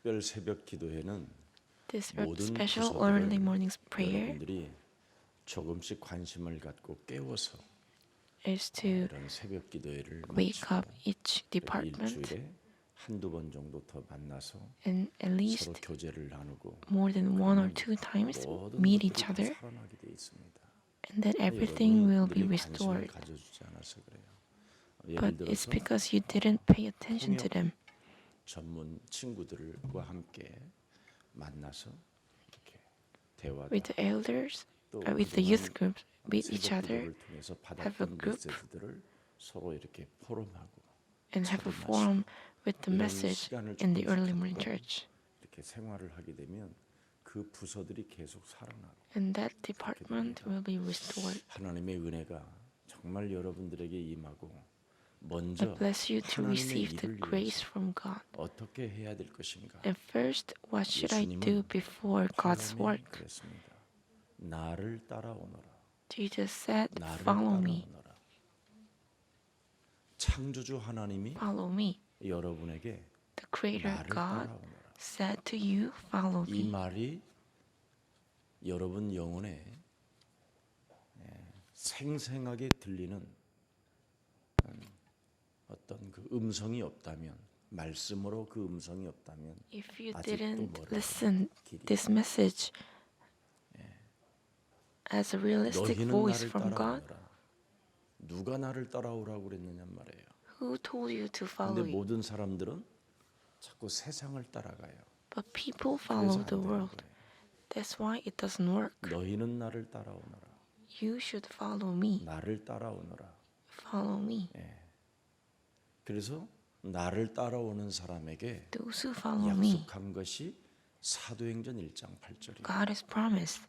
특별 새벽 기도회는 This 모든 special early 부서들을 morning prayer 여러분들이 조금씩 관심을 갖고 깨워서 is to 이런 새벽 기도회를 wake 마치고 up each 이렇게 department 일주일에 한두 번 정도 더 만나서 and at 서로 least 교제를 나누고 more than one or 그러면 two times 모든 meet 것들이 each 다 other, 살아나게 돼 있습니다. and then 여러분이 everything will be 늘 관심을 restored. 가져주지 않아서 그래요. But 예를 it's 들어서 because you didn't pay attention to 통역 them. 전문 친구들과 함께 만나서 이렇게 대화도 With the elders, 또 with the youth groups, meet each 새벽 other 기도를 통해서 have a 받았던 group. 메시지들을 서로 이렇게 포럼하고 and have a 차를 forum 마시고 with the 이런 message 시간을 in the 조금씩 early morning 갖고 church. 이렇게 생활을 하게 되면 그 부서들이 계속 살아나고 And that department will be restored. 하나님의 은혜가 정말 여러분들에게 임하고 I 먼저 bless you to 하나님의 receive the 일을 grace 위해서 from God. 어떻게 해야 될 것인가. And first, what should I 예수님은 do before God's 처음에 work? 그랬습니다. 나를 따라오너라. Jesus said, 나를 follow me, 따라오너라. 창조주 하나님이 follow me. 여러분에게 The Creator 나를 God 따라오너라. said to you, follow 이 me. 말이 여러분 영혼에 생생하게 들리는 어떤 그 음성이 없다면, 말씀으로 그 음성이 없다면 If you 아직도 didn't 멀어요. listen 길이. this message as a realistic 너희는 voice 나를 from God, 따라오너라. 누가 나를 따라오라고 그랬느냐 말이에요. who told you to follow 근데 you? 모든 사람들은 자꾸 세상을 따라가요. But people 그래서 follow 안 the 되는 world. 거예요. That's why it doesn't work. 너희는 나를 따라오너라. You should follow me. 나를 따라오너라. Follow me. 그래서 나를 따라오는 사람에게 Those who follow me, 약속한 것이 사도행전 1장 8절이에요. God has promised.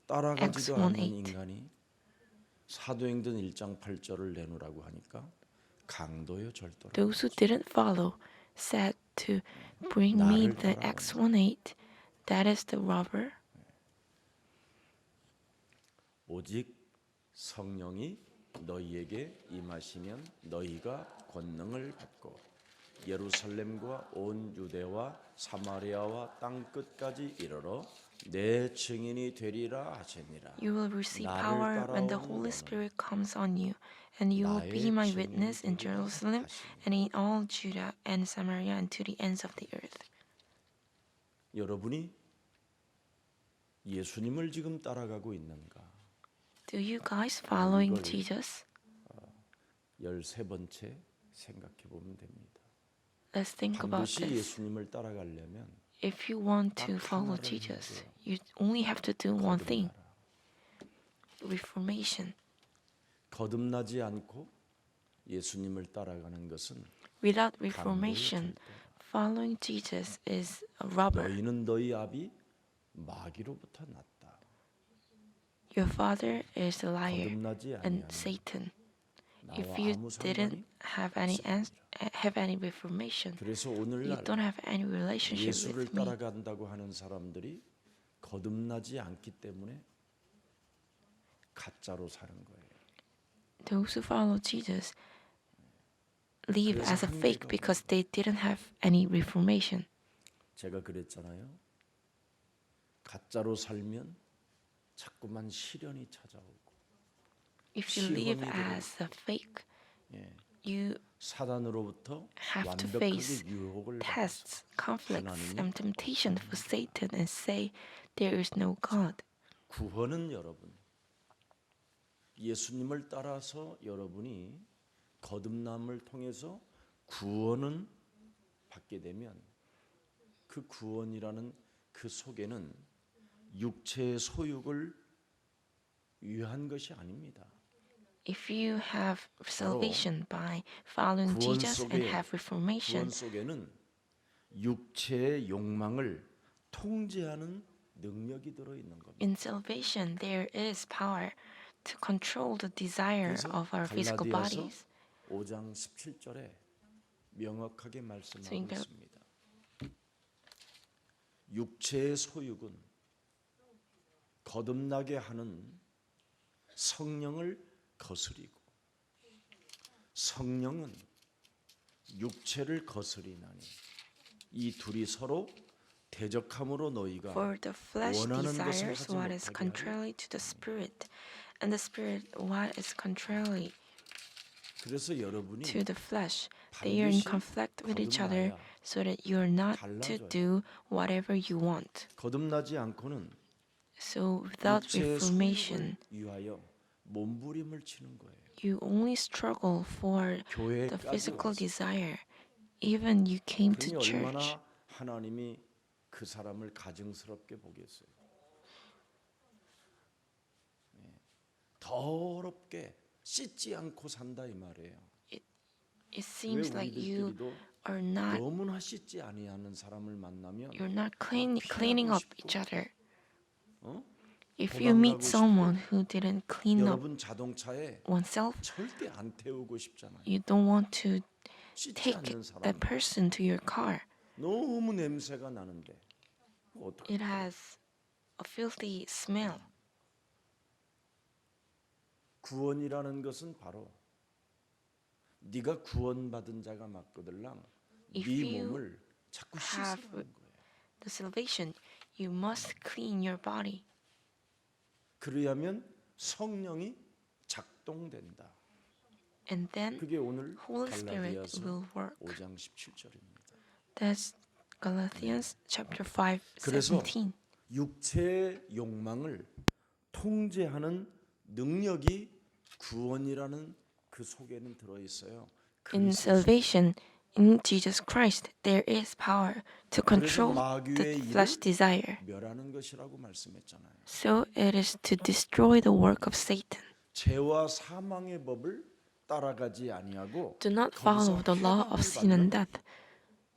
따라가지도 Acts 않는 1:8. 인간이 사도행전 1장 8절을 내놓으라고 하니까 강도요 절도라. Those who didn't follow said to bring me 나를 the 따라오는 Acts 1:8. That is the robber. 오직 성령이 너희에게 임하시면 너희가 권능을 받고 예루살렘과 온 유대와 사마리아와 땅 끝까지 이르러 내 증인이 되리라 하시니라. You will receive 나를 power when the 따라오는 Holy 너는 Spirit comes on you, and you will be 나의 my 증인이 witness in 되리라 Jerusalem 하시니라. and in all Judah and Samaria and to the ends of the earth. 여러분이 예수님을 지금 따라가고 있는가? Do you guys following 이걸 Jesus? 13번째 생각해 보면 됩니다. Let's think about 반드시 this. 예수님을 따라가려면 If you want to 딱 follow 하나를 Jesus, 해야 돼요. you only have to do one thing. 거듭나라. Reformation. 거듭나지 않고 예수님을 따라가는 것은 Without reformation, following Jesus is a robber. 너희는 너희 아비 마귀로부터 났다. Your father is a liar 거듭나지 and 아니하면 Satan. If 나와 you 아무 didn't 상관이 have any reformation, 그래서 you 오늘날 don't have any relationship 예수를 with me. 따라간다고 하는 사람들이 거듭나지 않기 때문에 가짜로 사는 거예요. Those who follow Jesus live 그래서 as a fake 한계가 because they didn't have any reformation. 제가 그랬잖아요. 가짜로 살면 자꾸만 시련이 찾아오고 If you live 시험이 as a fake, 예, you 사단으로부터 have to 완벽하게 face 유혹을 받아서 tests, conflicts, 하나님이 and temptation for Satan and say there is no God. 구원은 여러분 예수님을 따라서 여러분이 거듭남을 통해서 구원은 받게 되면 그 구원이라는 그 속에는 육체의 소욕을 위한 것이 아닙니다. If you have salvation by following 구원 Jesus and 속에 have reformation, 구원 속에는 육체의 욕망을 통제하는 능력이 들어 있는 겁니다. in salvation there is power to control the desire 그래서 of our physical 갈라디아서 bodies. 5장 17절에 명확하게 말씀하고 그러니까 있습니다. 육체의 소욕은 거듭나게 하는 성령을 거스리고 성령은 육체를 거스리나니 이 둘이 서로 대적함으로 너희가 For the flesh 원하는 것을 desires 하지 what is 못하게 contrary to the spirit, and the spirit what is contrary 그래서 여러분이 to the flesh. They are in 반드시 conflict with each other, 거듭나야 so that you are not to 달라져요. do whatever you want. 거듭나지 않고는 So without 육체의 reformation, 소욕을 위하여 몸부림을 치는 거예요. you only struggle for the 교회까지 physical 와서. desire. Even you came to 그러니 church. 얼마나 하나님이 그 사람을 가증스럽게 보겠어요. 더럽게 씻지 않고 산다 이 말이에요. It 왜 seems like you 우리들끼리도 are not 너무나 씻지 아니하는 사람을 만나면 you're not cleaning up each other. 어? If you meet 도망가고 someone who didn't clean up 여러분 자동차에 oneself, 절대 안 태우고 싶잖아요. you don't want to 씻지 take 않는 사람 that person to your car. 너무 냄새가 나는데 어떻게 It has a filthy smell. 구원이라는 것은 바로 네가 구원받은 자가 맞거들랑 If 네 you 몸을 자꾸 have 씻으라는 거예요. the salvation, you must clean your body. 그래야면 성령이 작동된다. And then 그게 오늘 Holy Spirit 갈라디아서 will work. 5장 17절입니다. That's Galatians chapter 5, 그래서 17. 육체의 욕망을 통제하는 능력이 구원이라는 그 속에는 들어 있어요. In salvation, in Jesus Christ, there is power to 그래서 control 마귀의 the 일을 flesh desire. 멸하는 것이라고 말씀했잖아요. So it is to destroy the work of Satan. 죄와 사망의 법을 따라가지 아니하고 Do not 거기서 follow the law of 해방을 sin and 받는 death,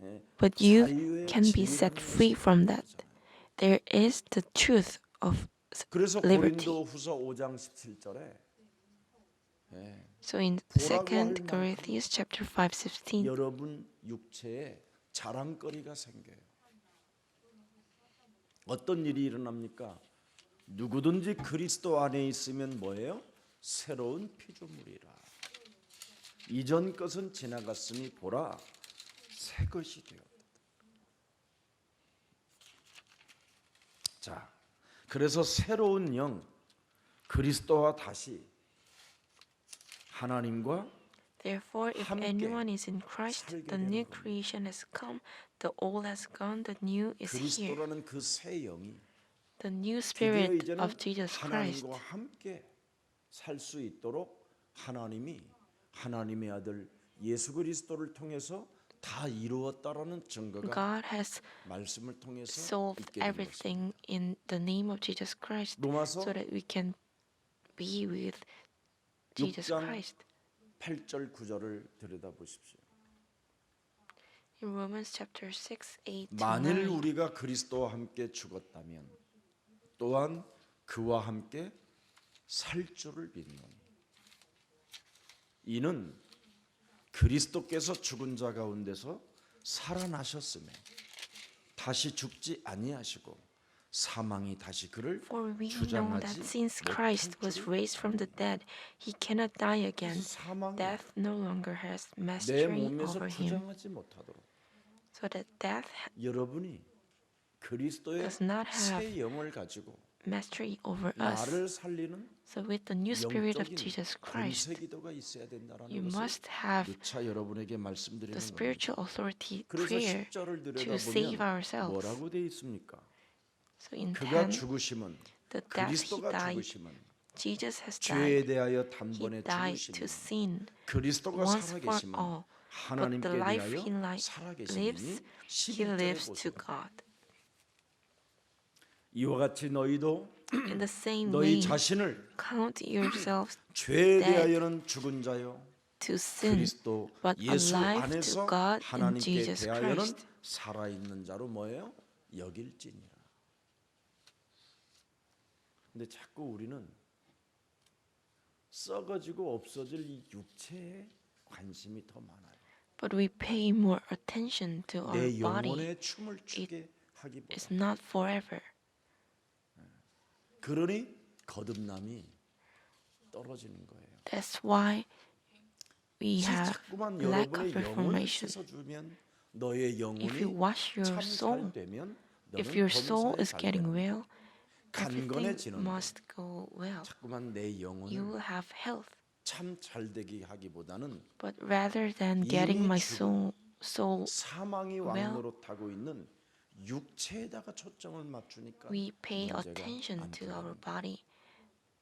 예, but you 자유의 can be set 진리라는 free 것을 from that. 말씀하잖아요. There is the truth of 그래서 liberty. 고린도후서 5장 17절에 So in 보라고 2 할 Corinthians chapter 5, 16, 여러분 육체에 자랑거리가 생겨요. 어떤 일이 일어납니까? 누구든지 그리스도 안에 있으면 뭐예요? 새로운 피조물이라. 이전 것은 지나갔으니 보라 새 것이 되었다. 자, 그래서 새로운 영 그리스도와 다시 하나님과 therefore, if 함께 anyone is in Christ, 살게 the 되는 new 겁니다. creation has come, the old has gone, the new is here. 그리스도라는 그 새 영이 The new 드디어 spirit 이제는 of Jesus Christ 하나님과 함께 살 수 있도록 하나님이 하나님의 아들 예수 그리스도를 통해서 다 이루었다라는 증거가 God has 말씀을 통해서 solved 있게 된 것입니다. everything in the name of Jesus Christ 로마서 so that we can be with Jesus 6장 Christ. 8절 9절을 들여다보십시오. In Romans chapter 6, 8 to 만일 9, 우리가 그리스도와 함께 죽었다면 또한 그와 함께 살 줄을 믿노니 이는 그리스도께서 죽은 자 가운데서 살아나셨으며 다시 죽지 아니하시고 사망이 다시 그를 For we know that 주장하지 since Christ was 못할 raised from the dead, he cannot die again. 사망이 Death no longer has 내 mastery 몸에서 over him, 주장하지 못하도록 so that death 여러분이 그리스도의 does not have 새 영을 가지고 mastery over us. 나를 살리는 So with the new spirit of 영적인 Jesus Christ, 권세기도가 있어야 된다라는 you 것을 must have 누차 여러분에게 말씀드리는 the 겁니다. spiritual authority 그래서 prayer 10절을 to save 들여다보면 ourselves. 뭐라고 되어 있습니까? So in 그가 10, 죽으심은 the death he 그리스도가 died, 죽으심은 Jesus has 죄에 died. 대하여 He 단번에 died to 죽으심은 sin 그리스도가 once for 살아계심은 all. But 하나님께 the life 대하여 he lives, 살아계심이니 he 11절에 lives to 보세요. God. 이와 같이 너희도 In the same 너희 way, 자신을 count yourselves 죄에 dead 대하여는 죽은 자요 to sin, 그리스도 but 예수 alive to 안에서 God in 하나님께 Jesus 대하여는 Christ. 살아있는 자로 뭐예요? 여길지니라. 근데 자꾸 우리는 썩어지고 없어질 이 육체에 관심이 더 많아요. But we pay more attention to our 내 body. 영혼에 춤을 추게 하기보다 It's not forever. 그러니 거듭남이 떨어지는 거예요. That's why we have 자꾸만 lack 여러분의 of 영혼을 reformation. 씻어주면 너의 If you 영혼이 wash your 참 soul, 잘 되면 if 너는 your soul 범사에 is 잘 getting 되는 well, everything 간건해지는데 must go well. 자꾸만 내 You 영혼을 will have health. 참 잘 되게 하기보다는 But rather than getting 이미 my 죽은 soul 사망이 well, 왕노릇하고 있는 육체에다가 초점을 맞추니까 we pay 문제가 attention 안 to our 풀리는 거예요. body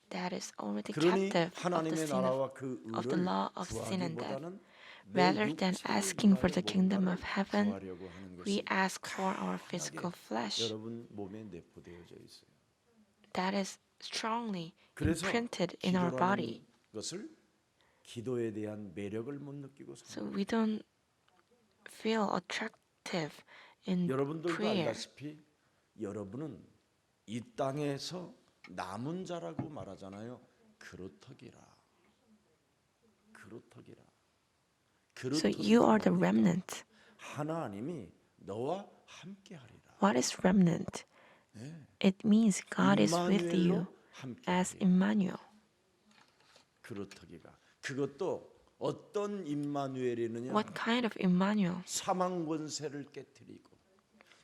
that is already 그러니 captive of the 하나님의 sin 나라와 그 of the 의를 law of sin and death. 구하기보다는 내 Rather than 육체를 asking for 위하여 the kingdom 뭔가를 of heaven, 구하려고 하는 we 것이 ask for our 강하게 physical flesh 여러분 몸에 내포되어져 있어요. that is strongly 그래서 imprinted in our body. 기도라는 것을 기도에 대한 매력을 못 느끼고 So 삽니다. we don't feel attractive in 여러분들도 prayer. 알다시피 여러분은 이 땅에서 남은 자라고 말하잖아요. 그루터기라. 그루터기라. So you are the 뭡니까? remnant. 하나님이 너와 함께하리라. What is remnant? 네. It means God is with you 임마누엘로 as 함께하리라. Emmanuel. 그루터기가 그것도 어떤 임마누엘이느냐? What kind of Emmanuel? 사망 권세를 깨뜨리고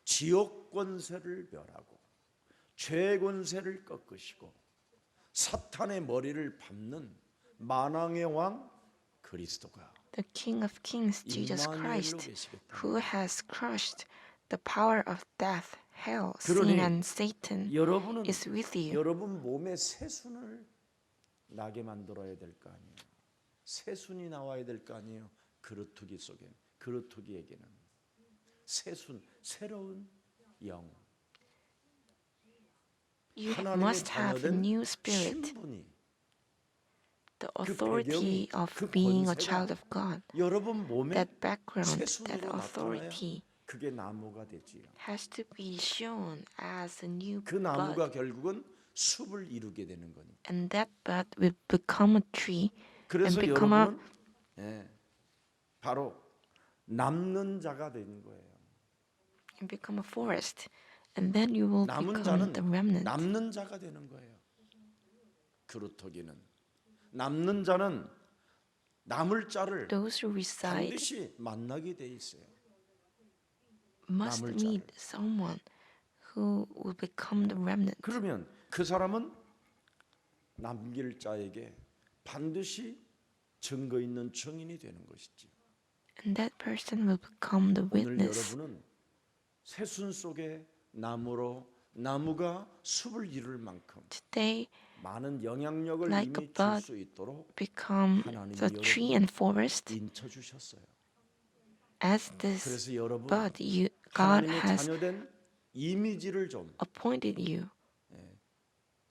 지옥 권세를 멸하고 죄 권세를 꺾으시고 사탄의 머리를 밟는 만왕의 왕 그리스도가 The King of Kings, Jesus 임마누엘로 Christ, 계시겠다. who has crushed the power of death, hell, 그러니 sin, and Satan, 여러분은 is with you. 여러분 몸에 새순을 나게 만들어야 될 거 아니에요. 새순이 나와야 될 거 아니에요. 그루터기 속에 그루터기에게는 새순 새로운 영 You 하나님의 must have a 자녀된 new spirit, 신분이 the 그 authority 배경이 of 그 being a 권세가 child of God. 여러분 몸에 That background, that 새순으로 나타나야 authority 그게 나무가 되지요. has to be shown as a new 그 나무가 bud, 결국은 숲을 이루게 되는 거니까. and that bud will become a tree and 그래서 become a 여러분은 바로 남는 자가 되는 거예요. and become a forest, and then you will 남은 become 자는 the remnant. 남는 자가 되는 거예요. 그루터기는 남는 자는 남을 자를 Those who reside 반드시 만나게 돼 있어요. must 남을 meet someone who will become the remnant. 그러면 그 사람은 남길 자에게 반드시 증거 있는 증인이 되는 것이지. And that person will become the 오늘 witness. 여러분은 새순 속에 나무가 숲을 이룰 만큼 Today, 많은 영향력을 like a 이미 줄 bud, 수 있도록 become 하나님이 the tree and forest. 인쳐 주셨어요. As this 그래서 여러분 bud, God 하나님의 has 자녀된 이미지를 좀 appointed you.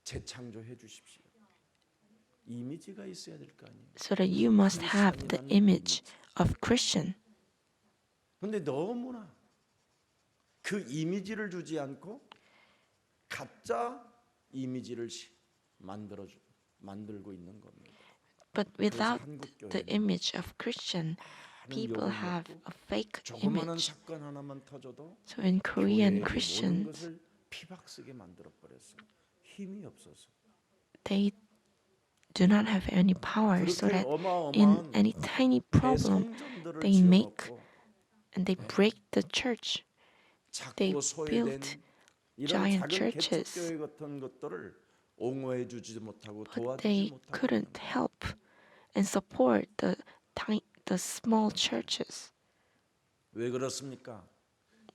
재창조해 주십시오. 이미지가 있어야 될 거 아니에요. So that you must have the image of Christian. 근데 너무나 그 이미지를 주지 않고 가짜 이미지를 만들고 있는 겁니다. But without 한국 the 교회는 image of Christian, people 욕을 have 먹고 a fake 조그마한 image. 사건 하나만 터져도 So in Korean 교회에게 모든 Christians, 것을 피박쓰게 만들어 버렸어요. 힘이 없어서. they do not have any power, so 그렇게 that in 어마어마한 any tiny problem, 대성전들을 they make 지어놓고 and they break the church. they 작고 소외된 built 이런 giant 작은 churches. 개척교회 같은 것들을 옹호해 주지 못하고 But 도와주지 they 못하고 couldn't help and support the small churches. 왜 그렇습니까?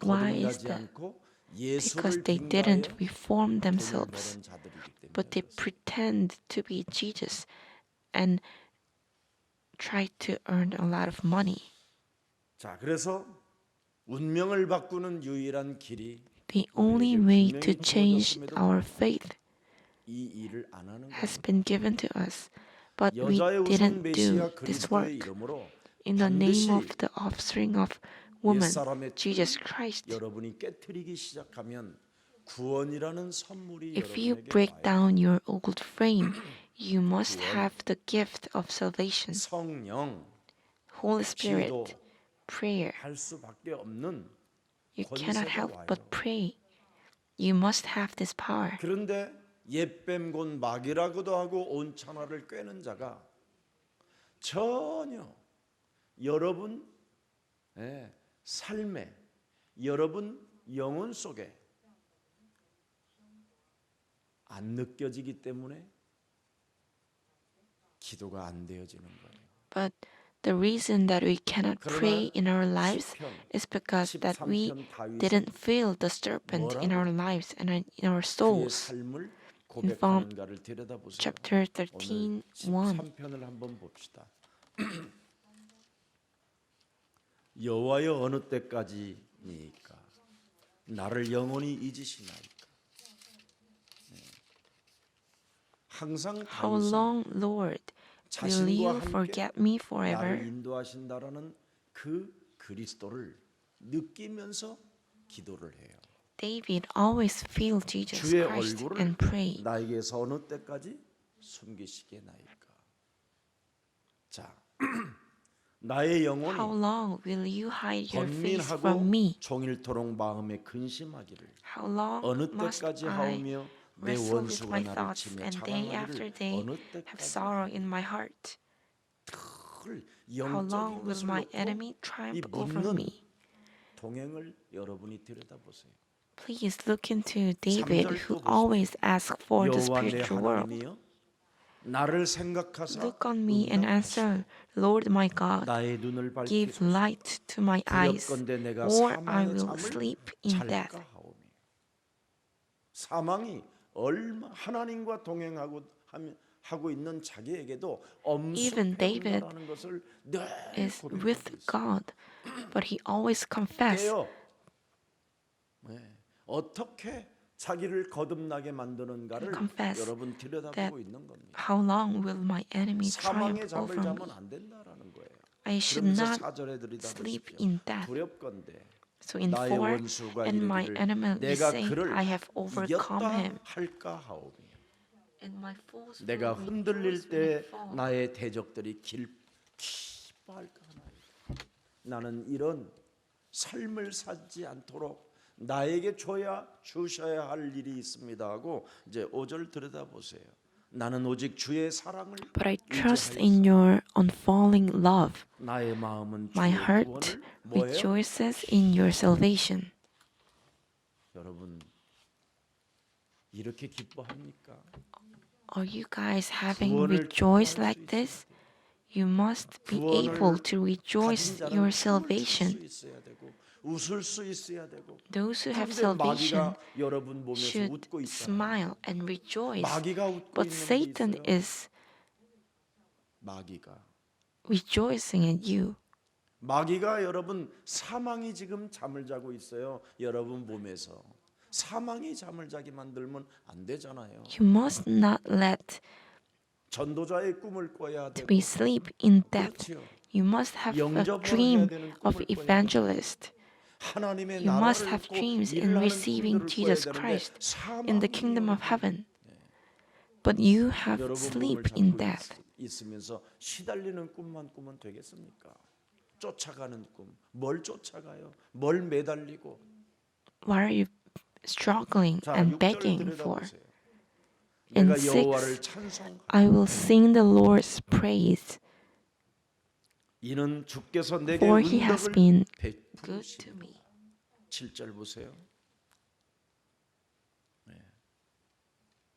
Why 거듭나지 is that? 않고 Because 예수를 they 빙자하여 didn't reform 돈을 themselves, 버는 자들이기 때문에 but they 그렇습니다. pretend to be Jesus and try to earn a lot of money. 자, 그래서 운명을 바꾸는 유일한 길이 The only 우리에게 way to 분명히 change 주어졌음에도 our faith 이 일을 안 하는 has 거예요. been given to us, but we 여자의 우선 didn't do 메시아 this 그리스도의 work. 이름으로 In the name 반드시 of the offspring of woman, 옛사람의 Jesus 틀을 Christ, 여러분이 깨트리기 시작하면 구원이라는 선물이 if you 여러분에게 break 와요. down your old frame, you must have the gift of salvation, 성령 Holy Spirit, 기도 prayer. 할 수밖에 없는 You cannot 권세가 help 와요. but pray. You must have this power. 그런데 옛뱀 곧 마귀라고도 하고 온 천하를 꿰는 자가 전혀 여러분 삶에 여러분 영혼 속에 안 느껴지기 때문에 기도가 안 되어지는 거예요. But the reason that we cannot pray in our lives 시편 is because that we 13편 다윗은 didn't feel the serpent in our lives and in our 그의 souls. 삶을 In Psalm 고백하는가를 들여다보세요. chapter 오늘 13:1. 13편을 한번 봅시다. 여호와여 어느 때까지니까 나를 영원히 잊으시나이까. 항상 How 다윗은 long, Lord, will 자신과 you 함께 forget me 나를 forever? 인도하신다라는 그 그리스도를 느끼면서 기도를 해요. David always feel Jesus 주의 Christ 얼굴을 and pray. 나에게서 어느 때까지 숨기시게나이까. 자, 나의 영혼이 How long will you hide your face from 번민하고 me? 종일토록 마음에 근심하기를 How long 어느 must 때까지 I 하오며 내 wrestle with 원수가 my 나를 thoughts 치며 and day after 자랑하기를 day 어느 have 때까지 sorrow in my heart? 늘 How long 영적인 will 것을 my 놓고 enemy 이 triumph over 묻는 me? 동행을 여러분이 들여다보세요. Please look into David, 3절 who 또 보십시오. always asks for the 여호와 내 spiritual world. 하나님이여 나를 생각하사 Look on me and answer, Lord my God. 나의 눈을 Give 밝히소서. light to my eyes, 두렵건대 내가 or I 사망의 will 잠을 sleep in death. 잘까 하오며. 사망이 얼마 하나님과 동행하고 하고 있는 자기에게도 Even David 엄습해온다라는 것을 늘 is 고백하고 with 있어요. God, but he always confessed. 때요. 네. 어떻게 자기를 거듭나게 만드는가를 Confess 여러분 들여다보고 that 있는 겁니다. How long will my enemy 사망의 triumph 잠을 over 자면 me? 안 된다라는 거예요. I should 그러면서 not 사절에 sleep 들여다보십시오. in death. 두렵건대 So in 나의 4, 원수가 and my 이르기를 enemy will 내가 say, 그를 I have overcome 이겼다 him. 할까 하오며 And my foes 내가 will 흔들릴 rejoice when I 때 fall. 나의 대적들이 기뻐할까 하나이다. 나는 이런 삶을 살지 않도록 나에게 주셔야 할 일이 있습니다 하고 이제 5절 들여다보세요. 나는 오직 주의 사랑을 But I trust 의지하였으나 in your unfalling love. 나의 마음은 My 주의 heart 구원을 뭐예요? rejoices in your salvation. 여러분 이렇게 기뻐합니까? Are you guys having 구원을 rejoice 기뻐할 like 수 this? You must be 구원을 able to rejoice 가진 자는 your 춤을 출 수 salvation. 있어야 되고 웃을 수 있어야 되고 Those who have 그런데 salvation 마귀가 여러분 몸에서 should 웃고 있잖아요. smile and rejoice. 마귀가 웃고 But 있는 게 Satan 있어요. is 마귀가 rejoicing at you. 마귀가 여러분 사망이 지금 잠을 자고 있어요. 여러분 몸에서 사망이 잠을 자게 만들면 안 되잖아요. You must not let 전도자의 꿈을 꿔야 되고 we sleep in death. 그렇지요. You must have a 영접을 dream 해야 되는 of 꿈을 꿔야 evangelist. 하나님의 You must 나라를 have 얻고 dreams in 일을 하는 receiving 꿈들을 꿔야 Jesus 되는데 Christ 사망이 in the kingdom of 여러분 heaven. But you have 여러분 sleep 몸을 in 잡고 death. 있으면서 시달리는 꿈만 꾸면 되겠습니까? 쫓아가는 꿈. 뭘 쫓아가요? 뭘 매달리고? What are you struggling 자, and 6절 begging for? 들여다보세요. In 내가 여호와를 6, 찬송하리. I will sing the Lord's praise, 이는 주께서 내게 for he has 은덕을 been good 베푸시니. to me. 7절 보세요. 네.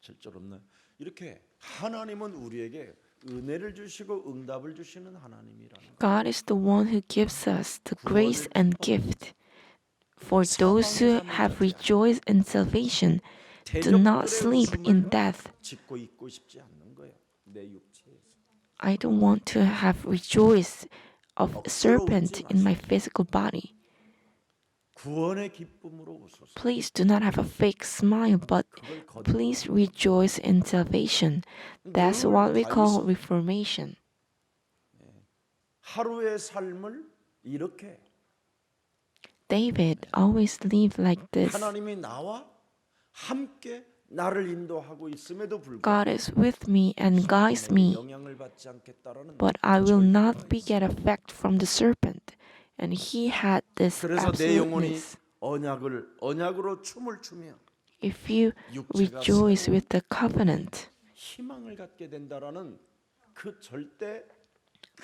7절 없나요? 이렇게 하나님은 우리에게 은혜를 주시고 응답을 주시는 하나님이라는 God is the one who gives us the grace and gift. For those who have rejoiced in salvation, do not sleep in death. 짓고 있고 싶지 않는 거예요. 내 육체에서. I don't want to have rejoiced of a serpent in my physical body. 구원의 기쁨으로 웃으소서. Please do not have a fake smile, but 그걸 거듭. please rejoice in salvation. That's what we call reformation. 하루의 삶을 이렇게 David always lived like this. 하나님이 나와 함께 나를 인도하고 있음에도 불구하고 God is with me and guides 내게 me, 영향을 받지 않겠다라는 but I will 절대가 not be 있어요. get effect from the serpent. And he had this 그래서 내 영혼이 absoluteness. 언약으로 춤을 추며 If you 육체가 rejoice 새로운 with the covenant, 희망을 갖게 된다라는 그 절대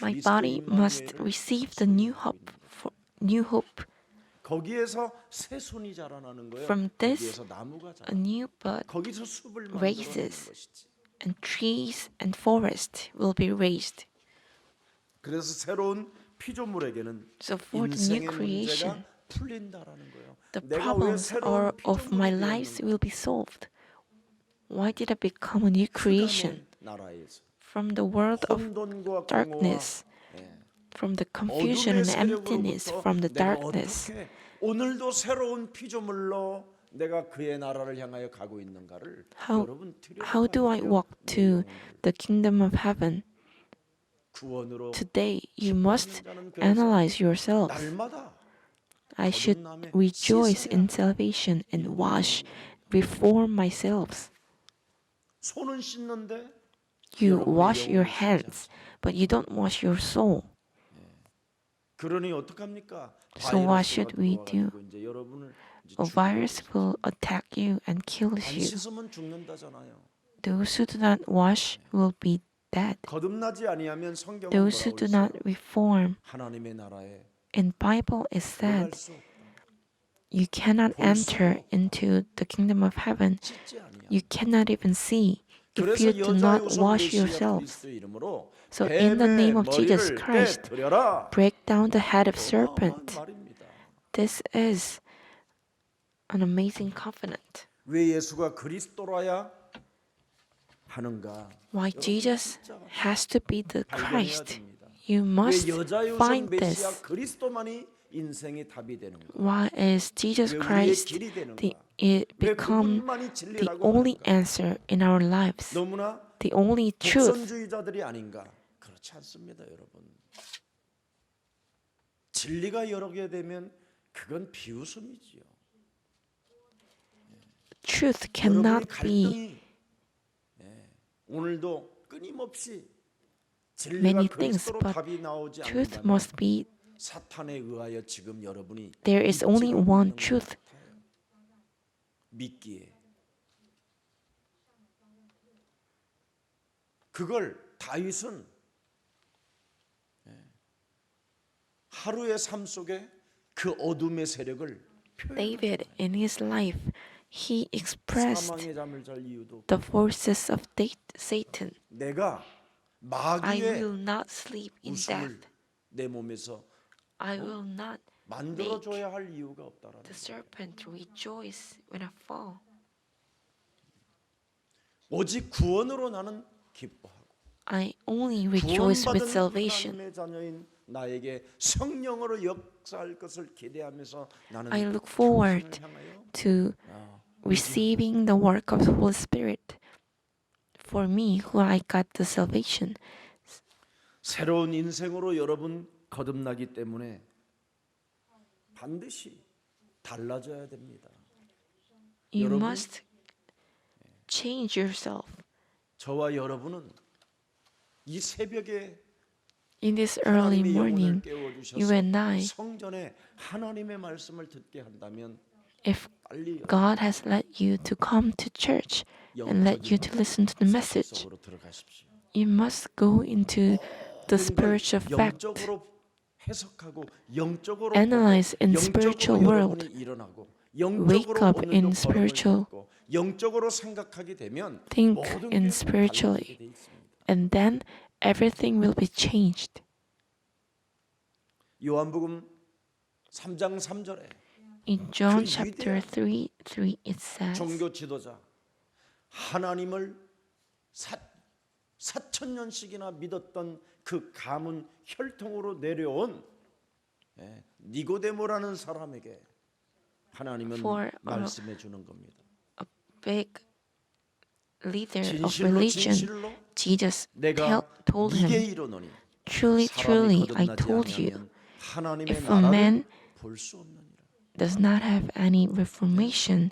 my 그리스도 body must 임마누엘을 receive the new hope. 거기에서 새순이 자라나는 거예요. From this, 거기에서 나무가 a 자라. new bud 거기서 숲을 만들어내는 raises. 것이지. and trees and forest will be raised. 그래서 새로운 피조물에게는 So for the new 인생의 creation, 문제가 풀린다라는 거예요. the 내가 왜 problems 새로운 of my 피조물이 lives 되었는가? will be solved. Why did I become a new creation? 흑암의 나라에서 From the world of 혼돈과 공허와 darkness, from the confusion 어둠의 and emptiness, 세력으로부터 from the 내가 darkness. 어떻게 오늘도 새로운 피조물로 내가 그의 나라를 향하여 가고 있는가를 여러분 How do I walk to the kingdom of heaven? 구원으로 Today, you must 자는 그래서 analyze yourself. 날마다 I should rejoice in salvation and wash, reform myself. 손은 씻는데 You wash your hands, but you don't wash your soul. 그러니 어떡합니까? So what should we 바이러스가 들어와가지고 이제 여러분을 이제 A virus will attack you and kill 안 you. 씻으면 죽는다잖아요. Those who do not wash will be dead. 거듭나지 아니하면 성경은 Those who 뭐라고 do 있어요? not reform. 하나님의 나라에 In Bible is 들어갈 said 수 없다. you cannot enter into the kingdom of heaven. 씻지 아니야. You cannot even see if 그래서 you do 여자의 not 우선 wash 메시아 yourselves. 그리스도 이름으로 So in the name 뱀의 of Jesus 머리를 Christ, 깨뜨려라. break down the head of 어마어마한 serpent. 말입니다. This is an amazing covenant. 왜 예수가 그리스도라야 하는가? Why Jesus has to be the 발견해야 Christ. 됩니다. You 왜 must 여자의 우선 find 메시아 this. 그리스도만이 인생의 답이 되는가? Why is Jesus 왜 우리의 Christ 길이 되는가? it 왜 become 그분만이 the 진리라고 only 하는가? answer in our lives, 너무나 the only truth? 독선주의자들이 아닌가? 그렇지 않습니다, 여러분. 진리가 여러 개 되면 그건 비웃음이지요. Truth 여러분의 cannot be 갈등이 오늘도 끊임없이 진리가 many things, 그리스도로 but 답이 나오지 truth 않는다면 must be 사탄에 의하여 지금 여러분이 there is 믿지 only 않는 one 것 truth. 같아요. 믿기에 그걸 다윗은 하루의 삶 속에 그 어둠의 세력을 David in his life, he expressed 사망의 잠을 잘 이유도 the forces of Satan. 내가 I 마귀의 will not sleep in 웃음을 death. 내 몸에서 I will not 만들어줘야 할 이유가 없다라는 the serpent rejoice when I fall. 오직 구원으로 나는 기뻐하고 I only rejoice with 구원받은 salvation. 하나님의 자녀인 나에게 성령으로 역사할 것을 기대하면서 나는 I look forward 당신을 향하여 to receiving the work of the Holy Spirit. For me, who I got the salvation. 새로운 인생으로 여러분 거듭나기 때문에 반드시 달라져야 됩니다. You 여러분, must change yourself. 저와 여러분은 이 새벽에 In this early 하나님의 영혼을 morning, 깨워주셔서 you and I, 성전에 하나님의 말씀을 듣게 한다면 if 빨리 God has led you to come to church and led you to listen to the message, 속으로 들어가십시오. you must go into the spiritual fact. 영적으로 해석하고 영적으로 Analyze 보고, in 영적으로 spiritual world. 여러분이 일어나고 Wake 영적으로 up 오늘도 in 걸음을 spiritual. 걷고 영적으로 생각하게 되면 Think 모든 in 게 spiritually. 달라지게 돼 있습니다. And then everything will be changed. 요한복음 3장 3절에 In John 그 chapter 위대한 3, it says, 종교 지도자 하나님을 4,000년씩이나 믿었던 그 가문 혈통으로 내려온 니고데모라는 사람에게 하나님은 For, 말씀해 주는 겁니다. big leader of 진실로 religion, 진실로 Jesus 내가 told 네게 him, 이르노니 Truly, 사람이 truly, I 거듭나지 told you, 아니하면 하나님의 if a man 나라를 볼 수 없느니라. does not have any reformation,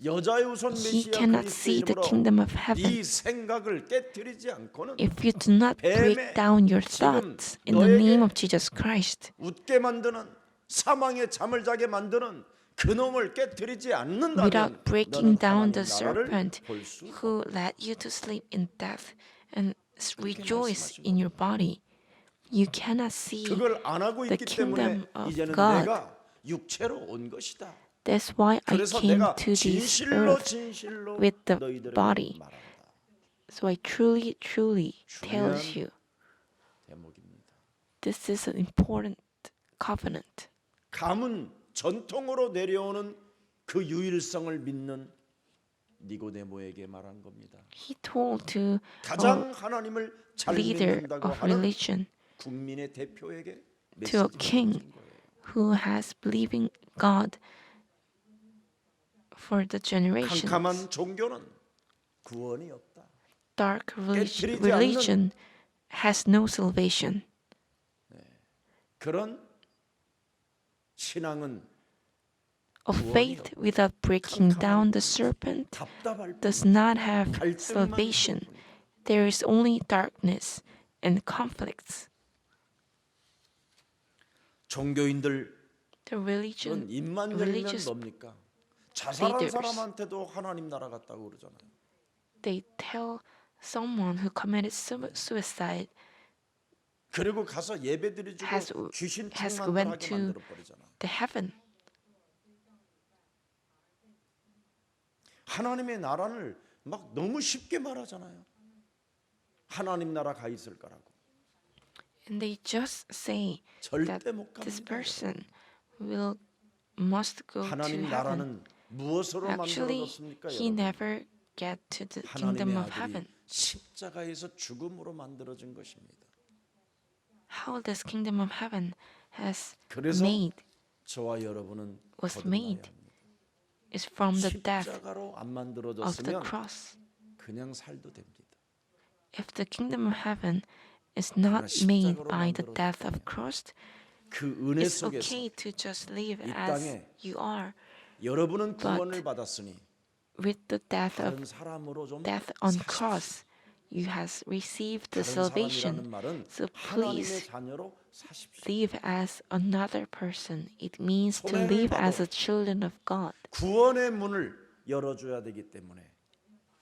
여자의 우선 he 메시아 cannot 그리스도 see the 이름으로 kingdom of heaven. 네 생각을 깨뜨리지 않고는 If you do not break down your thoughts in the name of Jesus Christ, 웃게 만드는 사망의 잠을 자게 만드는 그놈을 깨뜨리지 않는다면 without breaking 너는 down the 하나님 나라를 serpent 볼 수 who led you to sleep in death and rejoice in your body, you cannot see 그걸 안 하고 the 있기 때문에 kingdom of 이제는 God. 내가 육체로 온 것이다. That's why I 그래서 came 내가 to this 진실로 earth 진실로 with the 너희들에게 body. 말한다. So I truly, truly tell 중요한 you, 대목입니다. this is an important covenant. 가문 전통으로 내려오는 그 유일성을 믿는 니고데모에게 말한 겁니다. He told to 가장 하나님을 잘 leader 믿는다고 of 하는 religion, 국민의 대표에게 to a 메시지를 king 준 거예요. who has believing God for the generations. 캄캄한 종교는 구원이 없다. Dark 깨트리지 religion has no salvation. 그런 신앙은 A faith without breaking down the serpent 답답할 does 뿐 not have 갈등만 salvation. 있을 뿐이다. There is only darkness and conflicts. 종교인들 The 그런 입만 열면 religious 뭡니까? 자살한 leaders. 사람한테도 하나님 나라 같다고 그러잖아요. they tell someone who committed suicide 그리고 가서 예배드리고 has 귀신 went 충만하게 to 만들어 버리잖아. the heaven. 하나님의 나라를 막 너무 쉽게 말하잖아요. 하나님 나라 가 있을 거라고. And they just say that 절대 못 this 갑니다. person must go to 하나님 heaven. 나라는 무엇으로 Actually, 만들어졌습니까, he 여러분? never get to the kingdom 하나님의 of heaven. 아들이 십자가에서 죽음으로 만들어진 것입니다. How this kingdom of heaven has 그래서 made 저와 여러분은 was 거듭나야 made 합니다. is from the death 십자가로 안 of the 만들어졌으면 cross. 그냥 살도 됩니다. If the kingdom of heaven is not 그러나 made 십자가로 by the death of 만들어졌다면 Christ, 그 은혜 it's 속에서 okay to just live 이 as 땅에 you are 여러분은 But 구원을 받았으니 with the death of 다른 사람으로 좀 death on 사십시오. cross. You has received the 다른 salvation. 사람이라는 말은 So 하나님의 please 자녀로 사십시오. live as another person. It means to 손해를 live as 봐도 a children of God. 구원의 문을 열어줘야 되기 때문에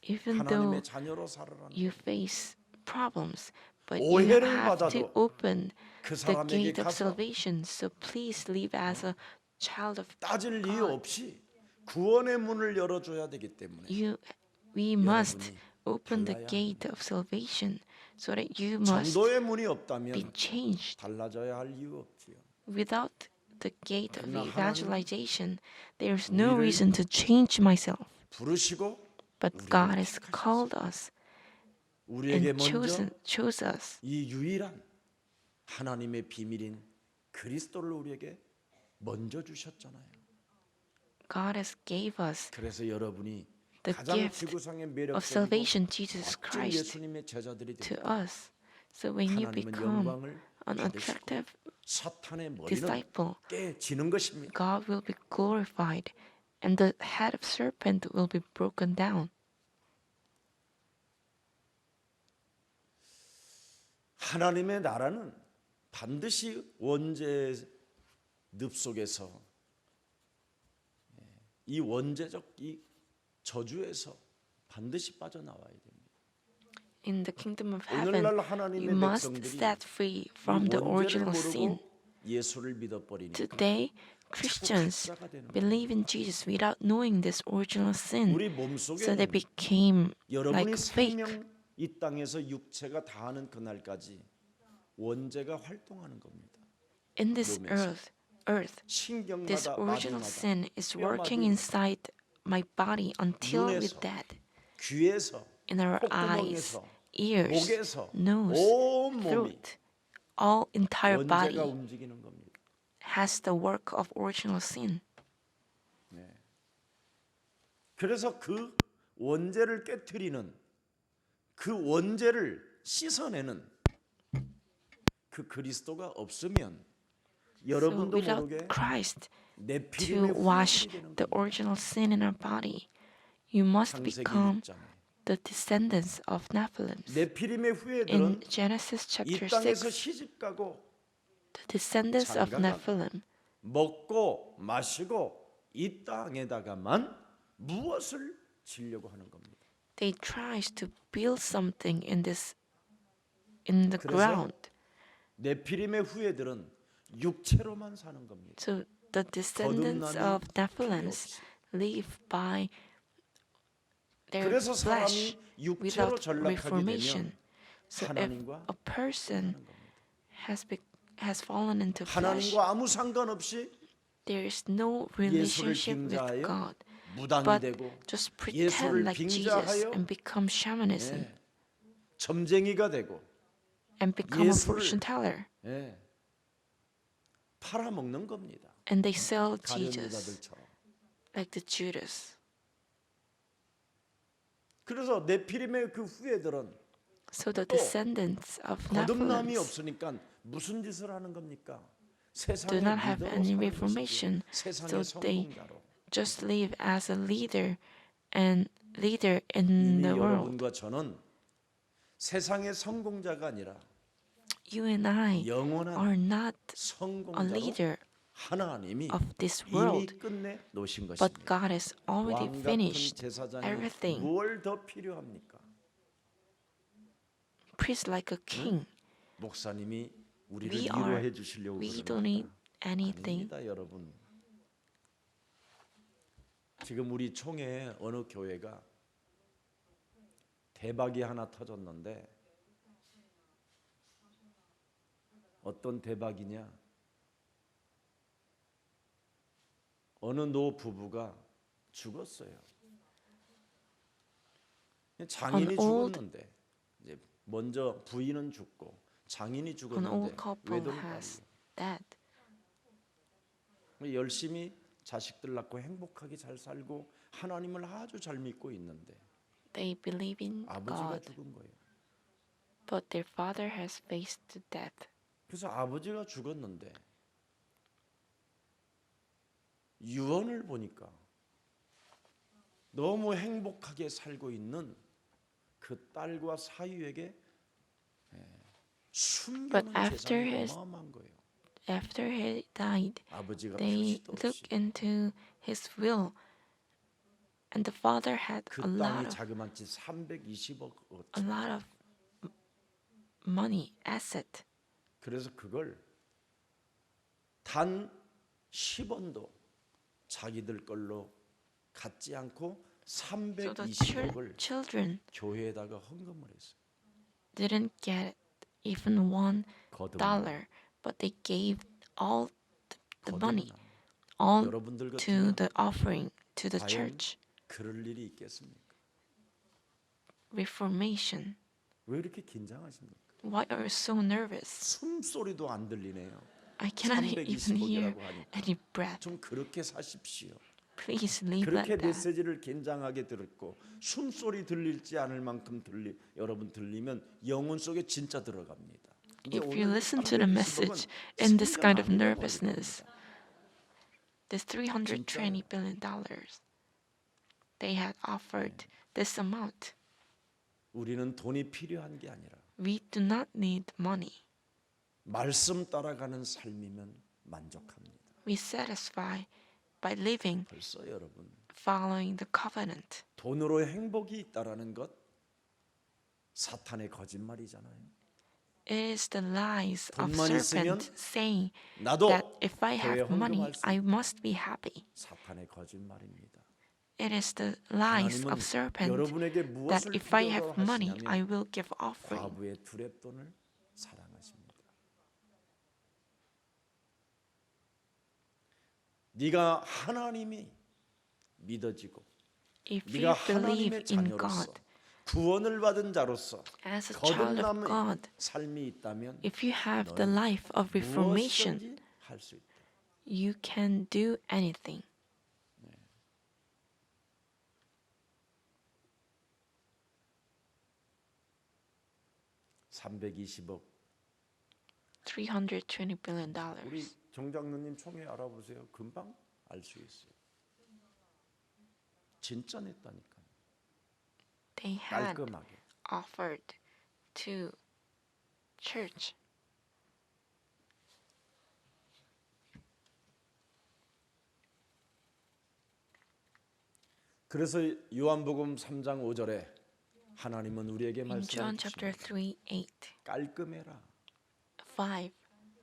Even though 하나님의 자녀로 살아라는 you face problems, but you 오해를 have to 받아도 open 그 the 사람에게 gate of 가서 salvation. So please live as a child of 따질 이유 God. 없이 구원의 문을 열어줘야 되기 때문에 We must 여러분이 open the 달라야 gate of salvation so that you must 전도의 문이 be 없다면 changed. 달라져야 할 이유 없지요. Without the gate of 그러나 하나님은 evangelization, there's no 우리를 reason to change myself. 부르시고 But 우리를 God has 택하셨어요. called us 우리에게 and 먼저 chose us. 이 유일한 하나님의 비밀인 그리스도를 우리에게 먼저 주셨잖아요. God has gave us 그래서 여러분이 the 가장 gift 지구상의 of 매력적이고 salvation, Jesus 멋진 Christ, 예수님의 제자들이 to 되고 us. So when you 하나님은 become 영광을 an 받으시고 attractive 사탄의 머리는 disciple, 깨지는 것입니다. God will be glorified and the head of serpent will be broken down. 하나님의 나라는 반드시 원죄의 늪 속에서 이 원죄적 이 저주에서 반드시 빠져나와야 됩니다. In the kingdom of heaven, 오늘날 you 하나님의 must 백성들이 set free 이 from the 원죄를 original sin. 모르고 예수를 믿어버리니까 Today, Christians 가짜가 되는 거예요. believe in Jesus without knowing this original sin, 우리 so they 몸속에는 became 여러분이 like fake. 생명 이 땅에서 육체가 다하는 그날까지 원죄가 활동하는 겁니다. In this 몸에서. earth, this 신경마다 original 마디마다 sin is 뼈마디, working inside my body until we're 눈에서, dead. 귀에서 In our eyes, 콧구멍에서 ears, 목에서 nose, 온 몸이 throat, all entire body 원죄가 움직이는 겁니다. has the work of original sin. 그래서 그 원죄를 깨트리는 그 원죄를 씻어내는 그 그리스도가 없으면 So 여러분도 without 모르게 Christ to 네피림의 wash 후손이 되는 the 겁니다. original sin in our body, you must 창세기 become 6장 the descendants of Nephilim. 네피림의 In 후예들은 Genesis 이 chapter 땅에서 6, 시집가고 the descendants of 장가가고 Nephilim 먹고 마시고 이 땅에다가만 무엇을 지려고 하는 겁니다. they tries to build something in the 그래서 ground. 네피림의 후예들은 육체로만 사는 겁니다. So the descendants 거듭남이 of 필요 Nephilims 없이. live by their 그래서 flesh 사람이 육체로 without 전락하게 reformation. 되면 So if 하나님과 a person 하는 겁니다. has fallen into flesh, 하나님과 아무 상관없이 there is no 예수를 relationship with 빙자하여 God, 무당이 but 되고 just 예수를 pretend like Jesus 빙자하여 and become shamanism 예, 점쟁이가 되고 and become a 예수를 fortune teller, 예, 팔아먹는 겁니다. and they sell 가룟 Jesus 유다들처럼. like the Judas. 그래서 네피림의 그 후예들은 So the 또 descendants of 거듭남이 Nephilims 없으니까 무슨 짓을 하는 겁니까? do 세상의 not have 리더로 any 사는 것이죠. reformation, 세상의 so they 성공자로. just live as a leader in 이미 the world. 여러분과 저는 세상의 성공자가 아니라 You and I 영원한 are not a 성공자로 leader 하나님이 of this 이미 world, 끝내 놓으신 but 것입니다. God has already 왕 같은 finished 제사장이 everything. 뭘 더 필요합니까? Priest like a king. 목사님이 우리를 We 위로해 주시려고 we don't need 그럽니까? anything. 아닙니다, 여러분. 지금 우리 총회에 어느 교회가 대박이 하나 터졌는데 어떤 대박이냐? 어느 노 부부가 죽었어요. 장인이 An old- 죽었는데 이제 먼저 부인은 죽고 장인이 An 죽었는데 old couple 외동딸이 has died. 열심히 자식들 낳고 행복하게 잘 살고 하나님을 아주 잘 믿고 있는데 They believe in 아버지가 God, 죽은 거예요. but their father has faced death. 그래서 아버지가 죽었는데 유언을 보니까 너무 행복하게 살고 있는 그 딸과 사위에게 숨겨놓은 But after 재산이 his- 어마어마한 거예요. After he died, 아버지가 they 표시도 look 없이 into his will, and the father had 그 a lot 땅이 of 자그마치 320억 a lot of money, asset. 그래서 그걸 단 10원도 자기들 걸로 갖지 않고 So the 320억을 children 교회에다가 헌금을 했어요. didn't get even $1, 거듭남. but they gave all the money, 거듭남. all 여러분들 to 같으면 the offering, to the 과연 church. 그럴 일이 있겠습니까? Reformation. 왜 이렇게 긴장하십니까? Why are you so nervous? 숨소리도 안 들리네요. I cannot even hear 320억이라고 하니까 any breath. 좀 그렇게 사십시오. Please leave 그렇게 like that. 메시지를 긴장하게 들었고 숨소리 들릴지 않을 만큼 여러분 들리면 영혼 속에 진짜 들어갑니다. 근데 If you 오늘 listen to the 320억은 message in this kind of 승자가 아니라고 nervousness, 할 겁니다. this $320 billion, they had offered this amount. 우리는 돈이 필요한 게 아니라 We do not need money. 말씀 따라가는 삶이면 만족합니다. We satisfy by living, 벌써 여러분 following the covenant. 돈으로 행복이 있다라는 것 사탄의 거짓말이잖아요. It is the lies of 돈만 있으면 serpent saying 나도 that if I 교회 have money, 헌금할 수 I must be happy. 사탄의 거짓말입니다. It is the lies 하나님은 of serpent 여러분에게 that 무엇을 if I 필요로 have money, I 하시냐면 will give offering. 과부의 두랩돈을 사랑하십니다. 네가 하나님이 믿어지고 If 네가 you believe 하나님의 in 자녀로서 God 구원을 받은 자로서 as a child of 거듭남의 God, 삶이 있다면 if you have the life of reformation, 무엇이든지 할 수 있다. you can do anything. $320억 $320 billion. 우리 정장로님 총회 알아보세요. 금방 알 수 있어요. 진짜 냈다니까. They had 깔끔하게. offered to church. 그래서 요한복음 3장 5절에 하나님은 우리에게 In John chapter 말씀하십니다. 3, 8, 깔끔해라. 5,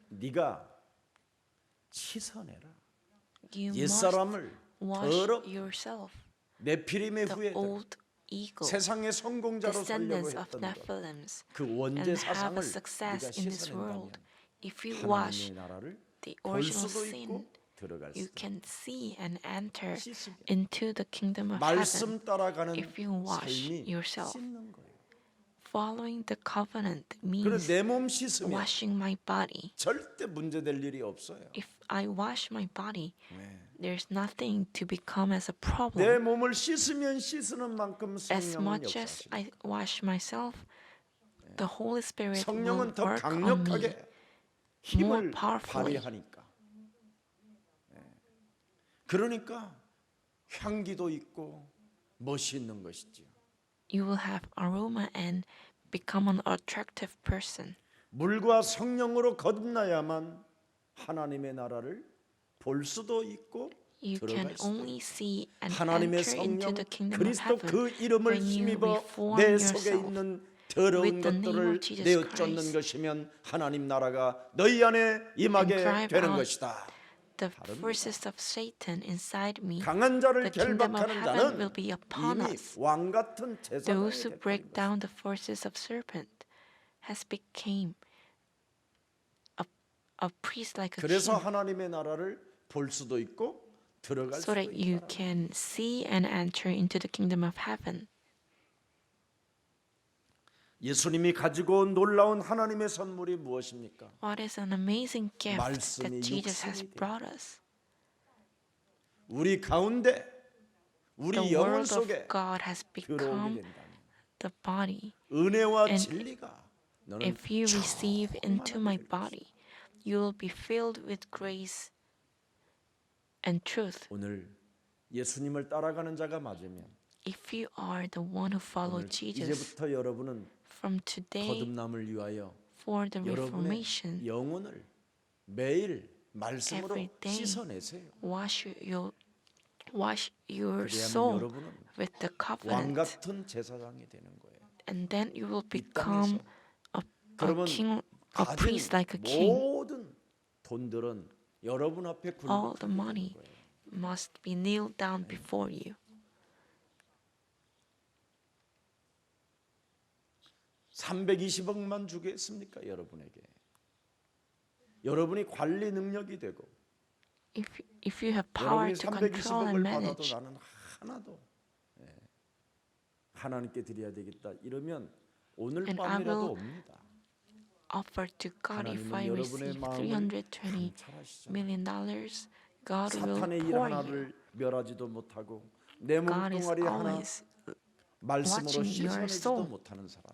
네가 치서내라. You must 옛사람을 wash 더럽 yourself. 네피림의 The 후예들 old ego, 세상의 성공자로 살려고 descendants of 했던 것, Nephilims, 그 원죄 and have 사상을 a success 네가 in this 씻어낸다면 world. If you wash 하나님의 나라를 the 볼 original 수도 sin, 있고 들어갈 you 수도 can see and enter 씻으면 into the kingdom of heaven. 말씀 따라가는 If you wash 삶이 yourself. 씻는 거예요. Following the covenant 그래 means 내 몸 씻으면 washing my body. 절대 문제될 일이 없어요. If I wash my body, 네. there's nothing to become as a 내 problem. 몸을 씻으면 씻는 만큼 As 성령은 much as 역사하시고 I wash myself, the Holy Spirit will 성령은 더 work on me. 강력하게 more 힘을 powerfully. 발휘하니까. 그러니까 향기도 있고 멋이 있는 것이지요. You will have aroma and become an attractive person. 물과 성령으로 거듭나야만 하나님의 나라를 볼 수도 있고 You can 들어갈 수도 only 있고 see and 하나님의 enter into 성령 the kingdom of 그리스도 heaven 그 이름을 when you 힘입어 reform 내 속에 yourself 있는 더러운 with the name 것들을 of Jesus 내어 쫓는 Christ 것이면 하나님 나라가 너희 안에 and 임하게 drive 되는 out 것이다. the forces of Satan inside me. 강한 자를 The kingdom of 결박하는 heaven will 자는 be upon 이미 us. 왕 같은 제사장이 Those who 되는 break 것이다. down the forces of serpent has become a priest like a 그래서 king, 하나님의 나라를 볼 수도 있고 들어갈 so 수도 that you 있다. can see and enter into the kingdom of heaven. 예수님이 가지고 온 놀라운 하나님의 선물이 무엇입니까? What is an amazing gift 말씀이 that Jesus has 육신이 되어 brought us? 우리 가운데 우리 The 영혼 Word of 속에 God has 들어오게 become 된다면 the body. 은혜와 And 진리가 너는 If you receive into my 충만하게 될 것이다. body, you will be filled with grace and truth. 오늘 예수님을 따라가는 자가 맞으면 If you are the one who follows 오늘 Jesus, 이제부터 여러분은 from today 거듭남을 위하여 for the 여러분의 Reformation, 영혼을 매일 말씀으로 every day 씻어내세요. wash your 그래야만 soul 여러분은 with the 왕 covenant, 같은 제사장이 되는 거예요. and then you will 이 become 땅에서 a 그러면 king, a 가진 priest like a king. 모든 돈들은 여러분 앞에 All 굴복하게 the 되는 money 거예요. must be kneeled down before you. 320억만 주겠습니까 여러분에게? 여러분이 관리 능력이 되고 If you have power 여러분이 to control 320억을 and 받아도 manage, 나는 하나도 하나님께 드려야 되겠다 이러면 오늘 And I 밤이라도 will 옵니다. offer to God if 하나님은 I 여러분의 receive 마음을 $320 감찰하시죠. million, God will 사탄의 일 pour you. 하나를 멸하지도 못하고 내 God is 몸뚱아리 하나 always 말씀으로 watching your 씻어내지도 soul. 못하는 사람.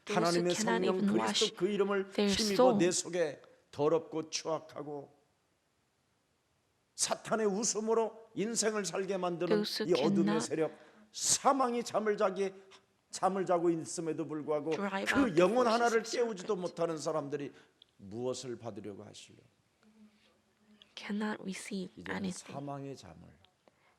Those who 하나님의 cannot 성령 even wash 그리스도 그 이름을 their 힘입어 soul. 내 속에 더럽고 추악하고 사탄의 웃음으로 인생을 살게 만드는 Those 이 who 어둠의 cannot 세력 사망이 잠을 자고 있음에도 불구하고 drive out 그 the 영혼 forces 하나를 of 깨우지도 serpent. 못하는 사람들이 무엇을 받으려고 하시려? Cannot receive 이제는 anything. 사망의 잠을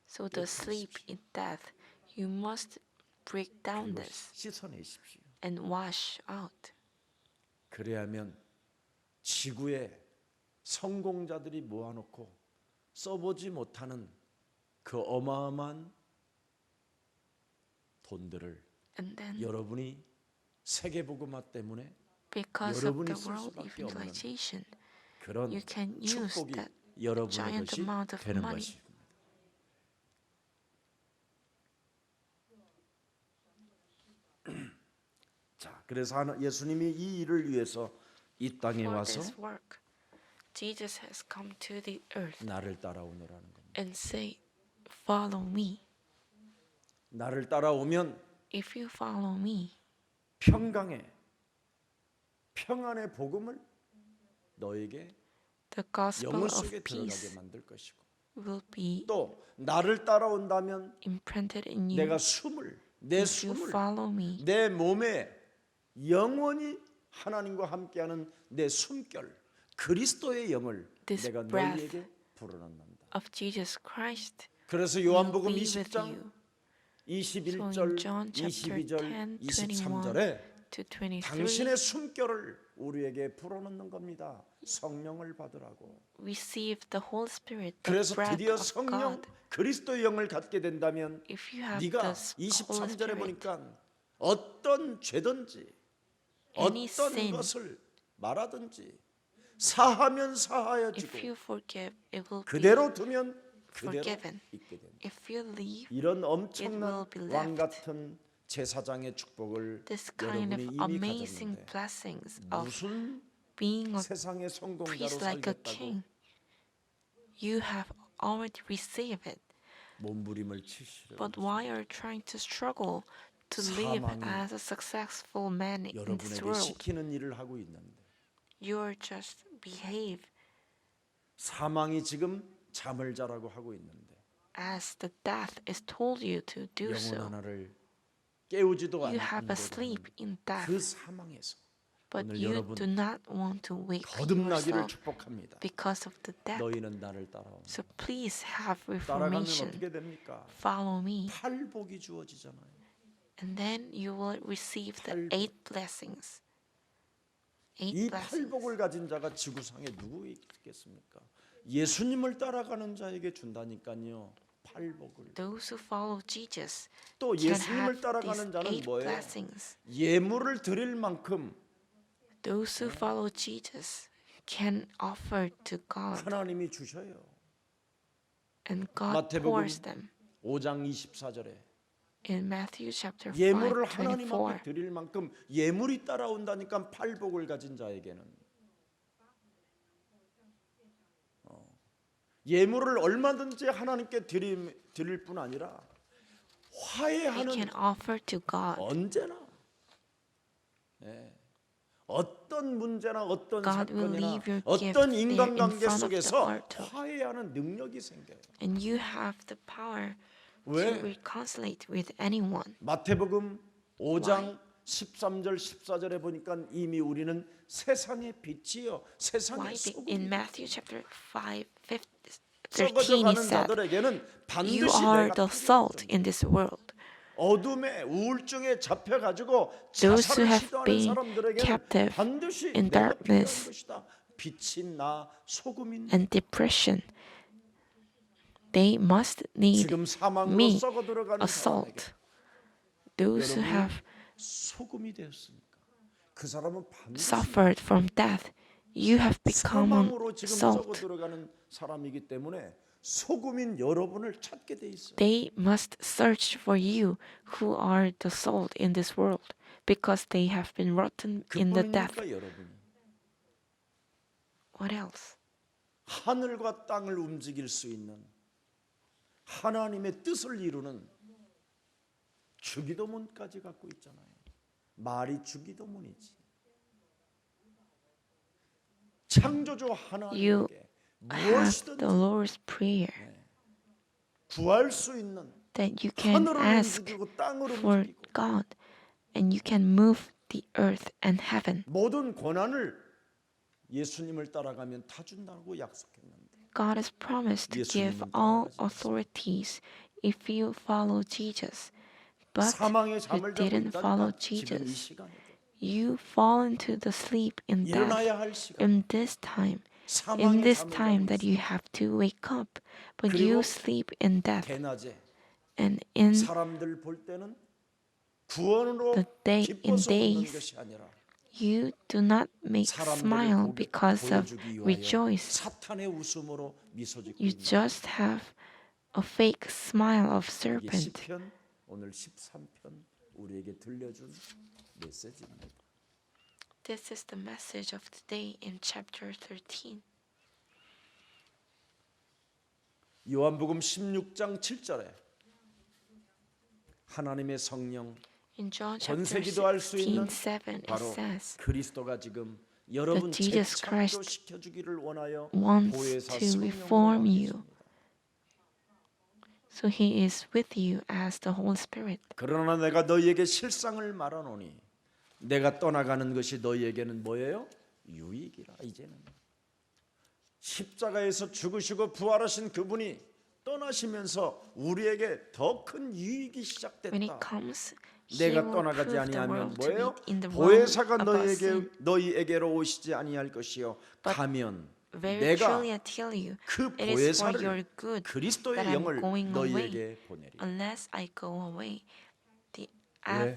So the sleep in death, you must break down 그리고 this 씻어내십시오. and wash out. 그래야면 지구에 성공자들이 모아놓고 써보지 못하는 그 어마어마한 돈들을 And then 여러분이 세계복음화 때문에 because of 여러분이 the 쓸 world 수밖에 없는 evangelization, 그런 you can use 축복이 that 여러분의 giant 것이 amount of 되는 money. 것입니다. 자, 그래서 예수님이 이 일을 위해서 이 땅에 For 와서 this work, Jesus has come to the earth 나를 따라오너라는 겁니다. and say, "Follow me." 나를 따라오면 If you follow me, 평안의 복음을 너에게 the gospel 영혼 of 속에 들어가게 peace 만들 것이고 will be 또 나를 따라온다면 imprinted in you. 내가 내 If you 숨을 follow me, 내 몸에 영원히 하나님과 함께하는 내 숨결 그리스도의 영을 This 내가 breath 너희에게 불어넣는다. of Jesus Christ 그래서 will 요한복음 be with 20장 you. 21절, So in John chapter 22절, 10, 21, 23절에 to 23, 당신의 숨결을 우리에게 불어넣는 겁니다. 성령을 받으라고. receive the Holy Spirit, the 그래서 breath 드디어 of 성령 God. 그리스도의 영을 갖게 된다면 If you have 네가 the Holy 23절에 Spirit, 보니까 어떤 죄든지 any 어떤 sin, 것을 말하든지 사하면 if 사하여지고 you forgive, it will be 그대로 두면 그대로 forgiven. 있게 된다. If you leave, 이런 엄청난 will be 왕 left. 같은 제사장의 축복을 this kind 여러분이 of 이미 amazing 가졌는데 blessings of 무슨 being a 세상의 성공자로 priest like a 살겠다고 king, you have already received it. 몸부림을 치시려 But why are you trying to struggle to live 사망이 as a successful man in this 여러분에게 world? 시키는 일을 하고 있는데 You are just behave 사망이 지금 잠을 자라고 하고 있는데 as the death is told you to do 영혼 so. 하나를 깨우지도 You have a 않는 sleep in 그 death, 사망에서 but 오늘 you 여러분 do not want to wake 거듭나기를 yourself 축복합니다. because of the death. 너희는 나를 따라오라. So please have 따라가면 reformation. 어떻게 됩니까? Follow me. 팔복이 주어지잖아요. And then you will receive the 팔복. 8 blessings. 8 이 blessings. 팔복을 가진 자가 지구상에 누구 있겠습니까? 예수님을 따라가는 자에게 준다니까요. 팔복을. Those who follow Jesus 또 can 예수님을 have these 따라가는 자는 8 뭐예요? blessings. 예물을 드릴 만큼 Those who follow Jesus can offer to God, 하나님이 주셔요. and God 마태복음 pours them. 5장 24절에 In Matthew chapter 5, 예물을 하나님 24, 앞에 드릴 만큼 예물이 따라온다니까 팔복을 가진 자에게는 예물을 얼마든지 하나님께 드릴 뿐 아니라 they 화해하는 can offer to God. 언제나 어떤 문제나 어떤 God will 사건이나 leave your 어떤 gift there in 인간관계 front of the 속에서 altar. 화해하는 능력이 생겨요. And you have the power to 왜? reconcile with anyone. 마태복음 5장 13절 14절에 보니까 이미 우리는 세상의 빛이요 Why? 세상의 In 소금이 Matthew chapter 5, 13, 썩어져 it 가는 said, 자들에게는 you 반드시 are 내가 the salt in this world. 어둠에 우울증에 잡혀가지고 Those who 자살을 have 시도하는 been 사람들에게는 captive 반드시 in 내가 필요한 darkness 것이다. 빛인 나 소금인 and depression. They must need 지금 사망으로 me, 썩어 들어가는 a 사람에게 salt. Those who 여러분이 have 소금이 되었으니까 그 사람은 반드시 suffered from death, you have become 사망으로 지금 썩어 salt. 들어가는 사람이기 때문에 소금인 여러분을 찾게 돼 있어요. They must search for you who are the salt in this world because they have been rotten in the death. 그뿐입니까 여러분이 What else? 하늘과 땅을 움직일 수 있는 하나님의 뜻을 이루는 주기도문까지 갖고 있잖아요. 말이 주기도문이지. 창조주 You 하나님에게 have 무엇이든지 the Lord's Prayer 구할 수 있는 that you can 하늘을 ask 움직이고 땅을 for 움직이고 God and you can move the earth and heaven. 모든 권한을 예수님을 따라가면 다 준다고 약속했는데 God has promised to give 예수님을 all 따라가지 authorities if you follow Jesus. But 사망의 you 잠을 자고 didn't follow 있다니까 지금 이 Jesus. 시간에도 You fall into the sleep in death 일어나야 할 시간 in this time. In 사망의 this 잠을 time 자고 that 있어. you have to wake up, but 그리고 you sleep in death. 대낮에 And in 사람들 볼 때는 구원으로 the day in 기뻐서 웃는 days 것이 아니라 you do not make 사람들을 smile because of 보여주기 위하여 rejoice. 사탄의 웃음으로 미소 짓고 You 있는 just have a fake smile of 이게 serpent. 시편 오늘 13편 우리에게 들려준 메시지입니다. This is the message of today in chapter 13. 요한복음 16장 7절에 하나님의 성령 In John chapter 권세기도 할 수 있는 16:7 it 바로 says 그리스도가 지금 여러분 Jesus Christ 재창조시켜 주기를 원하여 wants 보혜사 to 성령으로 reform you. 계십니다. So he is with you as the Holy Spirit. 그러나 내가 너희에게 실상을 말하노니 내가 떠나가는 것이 너희에게는 뭐예요? 유익이라. 이제는 십자가에서 죽으시고 부활하신 그분이 떠나시면서 우리에게 더 큰 유익이 When he 시작됐다. comes, He 내가 will 떠나가지 prove the 아니하면 world to 뭐예요? be in the wrong 보혜사가 about sin. 너희에게로 오시지 아니할 것이요 But 가면 Very 내가 truly I tell you, 그 it is for 보혜사를 your good 그리스도의 that I'm 영을 going away, 너희에게 보내리. unless I go away. The 왜?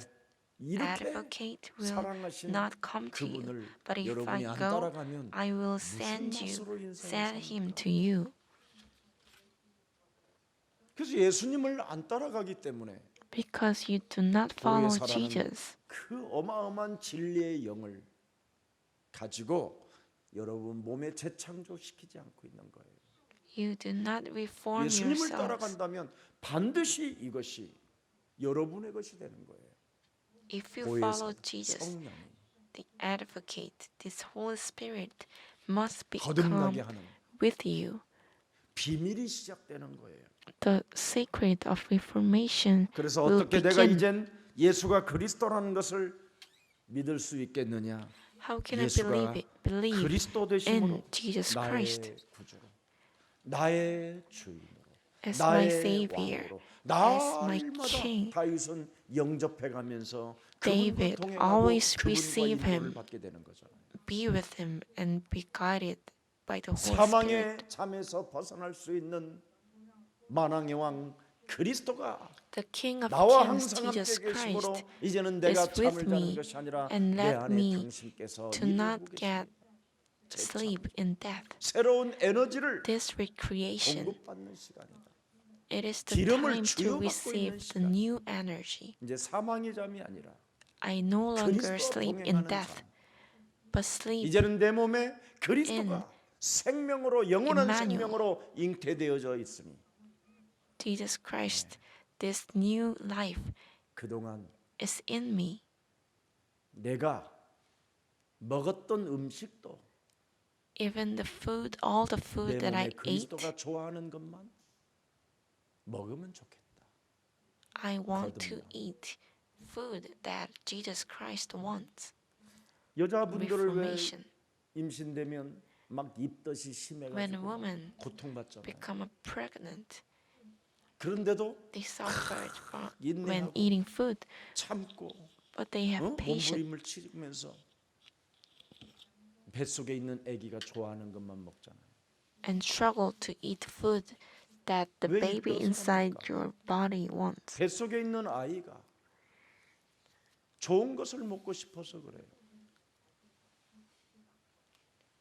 이렇게 advocate will 사랑하신 not come to you, 그분을 but if I 여러분이 안 go, 따라가면 I will 무슨 맛으로 인생을 send him 삽니까? to you. 그래서 예수님을 안 따라가기 때문에 Because you do not follow 보혜사라는 Jesus. 그 어마어마한 진리의 영을 가지고 여러분 몸에 재창조시키지 않고 있는 거예요. You do not reform 예수님을 yourselves. 따라간다면 반드시 이것이 여러분의 것이 되는 거예요. If you 보혜사, follow Jesus, 성령이 the advocate, this Holy Spirit must 거듭나게 become 하는 with you. 비밀이 시작되는 거예요. The secret of reformation 그래서 will 어떻게 내가 begin. 이젠 예수가 그리스도라는 것을 믿을 수 있겠느냐? How can I 예수가 believe 그리스도 되심으로 in Jesus 나의 Christ 구주로, 나의 주인으로, as my 나의 Savior, 왕으로, as my 날마다 King? 다윗은 영접해가면서 그분과 David 동행하고 always 그분과 receive 인도를 him. 받게 되는 거잖아요. Be with him and be guided by the Holy 사망의 Spirit. 잠에서 벗어날 수 있는 만왕의 왕 그리스도가 The King of 나와 Kings, 항상 함께 Jesus 계심으로 Christ, 이제는 내가 is with 잠을 자는 me 것이 아니라 and 내 let 안에 me 당신께서 to 일을 not 하고 get 계십니다. sleep in death. 새로운 에너지를 This recreation, 공급받는 시간이다. it is the 기름을 time to 주요받고 receive 있는 the 시간. new energy. 이제 사망의 잠이 아니라 I no longer 그리스도와 sleep in 동행하는 death, 잠. but sleep 이제는 내 몸에 그리스도가 생명으로 영원한 Emmanuel. 생명으로 잉태되어져 있으니 Jesus Christ. This new life 그동안 is in me. 내가 먹었던 음식도 Even the food, all the 내 food that I 몸에 ate, 그리스도가 좋아하는 것만 먹으면 좋겠다. I want to 거듭나. eat food that Jesus Christ wants. 여자분들을 왜 Reformation. 임신되면 막 입덧이 When 심해가지고 women 고통받잖아요. become pregnant, 그런데도 they suffer when 인내하고 eating food, 참고 but they have patience 몸부림을 치면서 뱃속에 있는 아기가 좋아하는 것만 먹잖아요. and struggle to eat food that the 왜 baby 입덧을 inside 합니까? your body wants. 뱃속에 있는 아이가 좋은 것을 먹고 싶어서 그래요.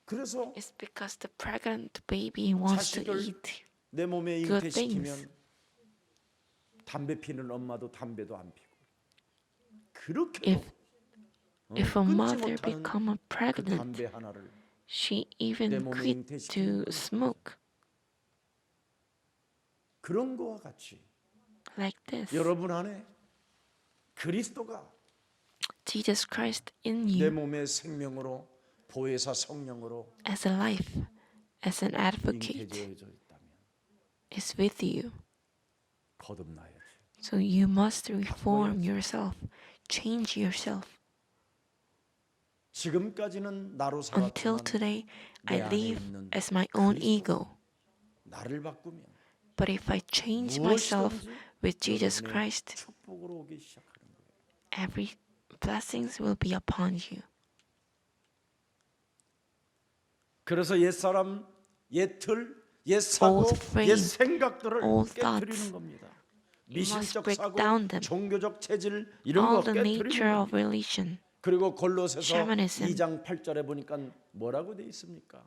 그래서 It's because the pregnant baby wants to 자식을 eat. 내 몸에 good 잉태시키면 담배 피는 엄마도 담배도 안 피고 그렇게도 If a 끊지 mother 못하는 become a 그 pregnant, 담배 하나를 she 내 even 몸에 quit 잉태시키는 to 거예요. smoke 그런 거와 같이 like this. 여러분 안에 그리스도가 Jesus Christ in 내 you 몸의 생명으로 보혜사 성령으로 as a life, as an advocate, 잉태되어져 있다면 is with you. 거듭나야지. So you must reform yourself, change yourself. 지금까지는 나로 Until 살았지만 today, I 내 안에 live 있는 as my own 그리스도 ego. 나를 바꾸면 But if I change myself 무엇이든지 with Jesus 여러분의 Christ, 축복으로 오기 시작하는 거예요. every blessings will be upon you. 그래서 옛사람, 옛틀, 옛사고, Old frame, 옛 생각들을 old 깨뜨리는 thoughts. 겁니다. You must 미신적 break 사고, down them. 종교적 체질 이런 All 거 the nature 깨뜨리는 of 겁니다. religion. 그리고 골로새서 Shamanism. 2장 8절에 보니까 뭐라고 돼 있습니까?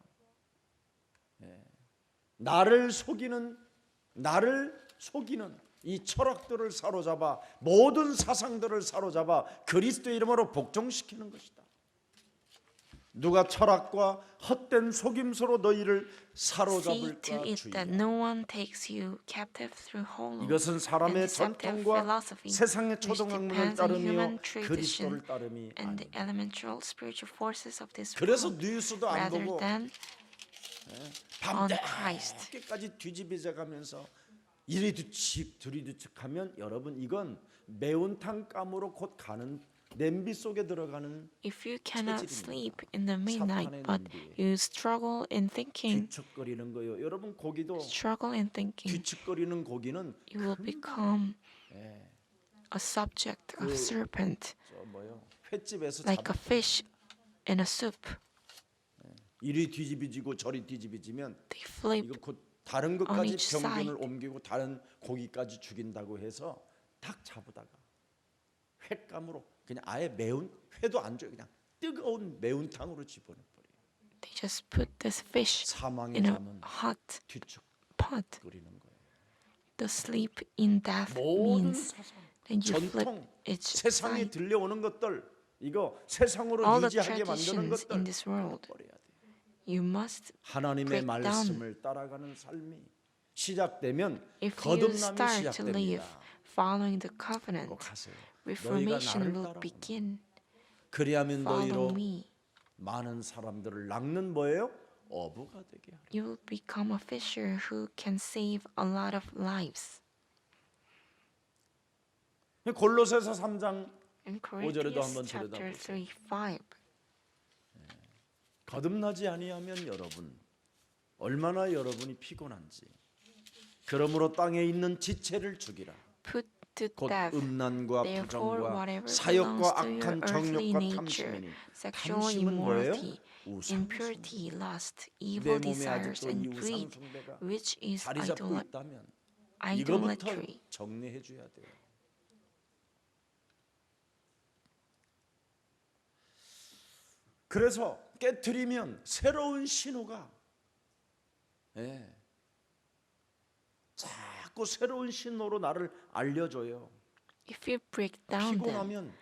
나를 속이는 이 철학들을 사로잡아 모든 사상들을 사로잡아 그리스도의 이름으로 복종시키는 것이다. 누가 철학과 헛된 속임수로 너희를 See to 사로잡을까 it that 주의하라. no one takes you captive through hollow 이것은 and 사람의 deceptive 전통과 philosophy, 세상의 which 초등학문을 depends on 따르며 human tradition 그리스도를 따름이 and the 아니라. elemental spiritual forces of this 그래서 world, 뉴스도 안 rather 보고 than on Christ. 밤늦게까지 뒤집어져가면서 이리 뒤측 저리 뒤측하면 여러분 이건 매운탕 감으로 곧 가는 냄비 속에 들어가는 If you cannot 체질입니다. sleep in the midnight, 사탄의 but 냄비. you struggle in thinking, 뒤척거리는 거요. 여러분 고기도 struggle in thinking, 뒤척거리는 고기는 you will become 예, a a subject of serpent, 저 뭐요? 횟집에서 like 잡아 a fish in a soup. 이리 뒤집어지고 저리 뒤집어지면 They flip 이거 곧 다른 on 것까지 each 병균을 side. 옮기고 다른 고기까지 죽인다고 해서 딱 잡으다가 횟감으로 그냥 아예 매운 회도 안 줘요. 그냥 뜨거운 매운탕으로 집어넣어버려요. They just put this fish 사망의 in a 잠은 hot 뒤척 pot. 끓이는 거예요. The sleep in death 모든 means 사상, that you flip 전통, each 세상에 side. 들려오는 것들 이거 세상으로 All the 유지하게 만드는 traditions 것들 in this world, 버려야 돼요. you must 하나님의 break down. 말씀을 따라가는 삶이 시작되면 If you 거듭남이 start to live 시작됩니다. following the covenant, 꼭 하세요. 너희가 reformation 나를 will 따라오라. begin. 그리하면 Follow 너희로 me. 많은 사람들을 낚는 뭐예요? 어부가 되게 하라. You will become a fisher who can save a lot of lives. 골로새서 3장 In 오절에도 한번 Corinthians chapter 들여다보세요. 3:5, 거듭나지 아니하면 여러분 얼마나 여러분이 피곤한지 그러므로 땅에 있는 지체를 죽이라. put to 곧 death. 음란과 Therefore, 부정과 whatever 사욕과 belongs to your 악한 earthly 정욕과 nature, 탐심이니 sexual 탐심은 뭐예요? immorality, 우상 impurity, lust, 내 evil 몸에 desires, 아직도 이 and 우상 greed, 숭배가 which is 자리 잡고 있다면 이거부터 idolatry. 정리해 줘야 돼요. 그래서 깨트리면 새로운 신호가 자꾸 새로운 신호로 나를 알려줘요. If you break down them, 피곤하면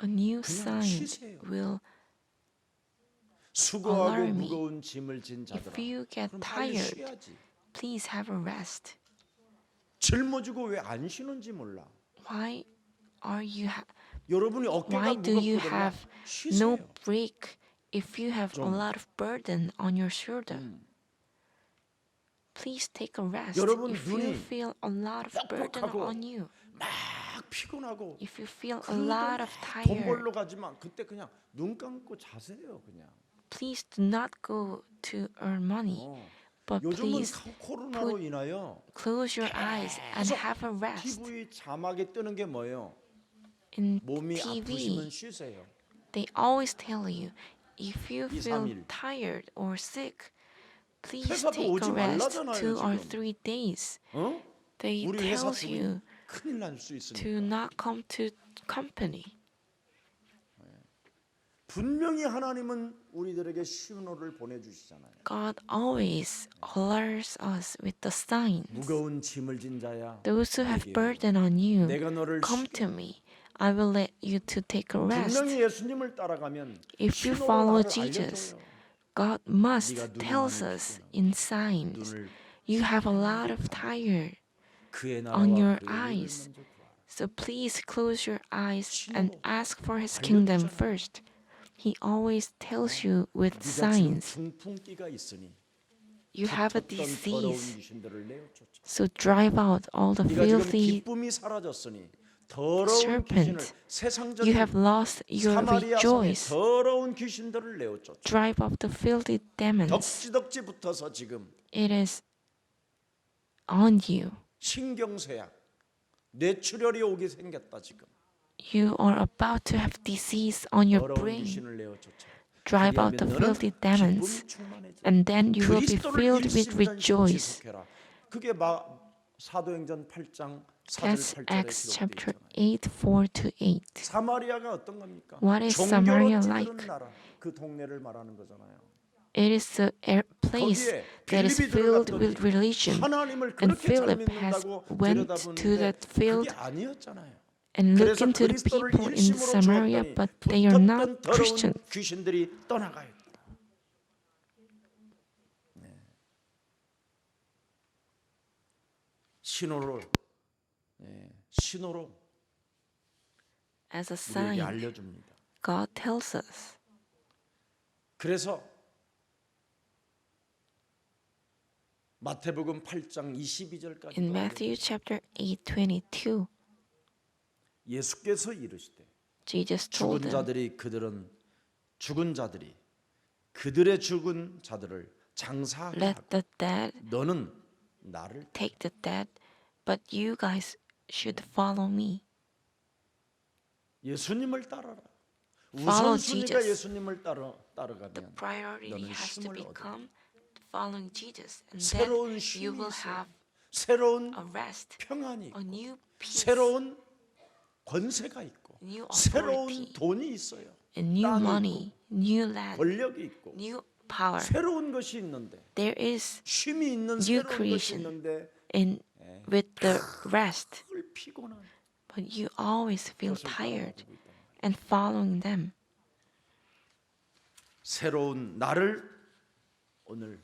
a new 그냥 sign 쉬세요. will. 수고하고 Alarm me. 무거운 짐을 진 자들아 If you get 그럼 빨리 tired, 쉬어야지. please have a rest. 짊어지고 왜 안 쉬는지 몰라. Why are you? 여러분이 어깨가 Why do you 무겁거든요. have 쉬세요. no break if you have a 좀. lot of burden on your shoulder? Please take a rest 여러분 if you 눈이 feel a lot of burden 뻑뻑하고 on you. 막 피곤하고 If you feel a 그러던 lot of 돈 tired, 벌러 가지만 그때 그냥 눈 감고 자세요 그냥. please do not go to earn money, but 요즘은 please 코로나로 put- 인하여 close your eyes and have a rest. TV 자막에 뜨는 게 뭐예요? In 몸이 아프시면 TV, 쉬세요. they always tell you, if you 2, feel 3일. tired or sick, please 회사도 take 오지 a rest 말라잖아요, 2 or 지금. 3 days. 어? They 우리 회사 tells you 주면 큰일 날 수 to 있으니까. not come to company. 분명히 하나님은 우리들에게 신호를 보내주시잖아요. God always alerts us with the signs. 무거운 짐을 진 자야. Those who have 내게 burden on you, 내가 너를 come to me. I will let you to take a rest. 분명히 예수님을 따라가면 If you 신호로 follow 나를 Jesus, 알려줘요. God must 네가 눈이 tells 많이 us 피곤하고 in signs. 눈을 You have a lot of tired 그의 on your 나라와 그의 의를 eyes. 먼저 구하라. So please close your eyes and 신호로 ask for His kingdom 알려주잖아요. first. He always tells you with 네가 지금 signs. 중풍기가 있으니 You have a 붙었던 더러운 disease, 귀신들을 내어쫓아. so drive out all the 네가 지금 filthy. 기쁨이 사라졌으니 더러운 serpent. 귀신을 세상적인 You have lost your 사마리아 성의 rejoice. 더러운 귀신들을 내어쫓아. Drive out the filthy demons. 덕지덕지 붙어서 지금 It is on you. 신경쇠약, 뇌출혈이 오게 생겼다 지금. You are about to have disease on your 더러운 brain. 귀신을 내어쫓아. Drive out the filthy demons, and then you will be filled with rejoice. 그게 사도행전 8장 4절 That's 8절에 Acts chapter 기록되어 있잖아요. 8, 4 to 8. 사마리아가 어떤 겁니까? What is 종교로 Samaria 찌드는 like? 나라, 그 동네를 말하는 거잖아요. It is a place 거기에 that is 빌립이 filled 들어갔더니 with religion. 하나님을 And 그렇게 잘 Philip has 믿는다고 went to 들여다보는데 that 그게 field 아니었잖아요. and looked 그래서 into the 그리스도를 people in 일심으로 Samaria, 주었더니 but they are not 붙었던 더러운 Christians. 귀신들이 떠나가요. 신호로 As a 우리에게 sign, 알려줍니다. God tells us. 그래서 마태복음 8장 22절까지 In Matthew chapter 8:22, 예수께서 이르시되 Jesus told them, 죽은 자들이 그들의 죽은 자들을 장사하게 let 하고 the dead 너는 나를 take the dead, but you guys should follow me. 예수님을 따라라. Follow 우선순위가 Jesus. 예수님을 The 따라가면 priority 너는 has to 힘을 얻어. become following Jesus, and then 새로운 you 쉼이 will 있어. have 새로운 a rest, 평안이 a 있고 new peace, 새로운 권세가 있고 new 새로운 authority, 돈이 있어요. and new 땅이 money, new land, 권력이 있고 new power. 새로운 것이 있는데 There is 쉼이 있는 new 새로운 것이 creation. 있는데 in with the rest, 늘 피곤한 but you always feel 것을 tired 따라가고 있단 말이에요. and following them. 새로운 나를 오늘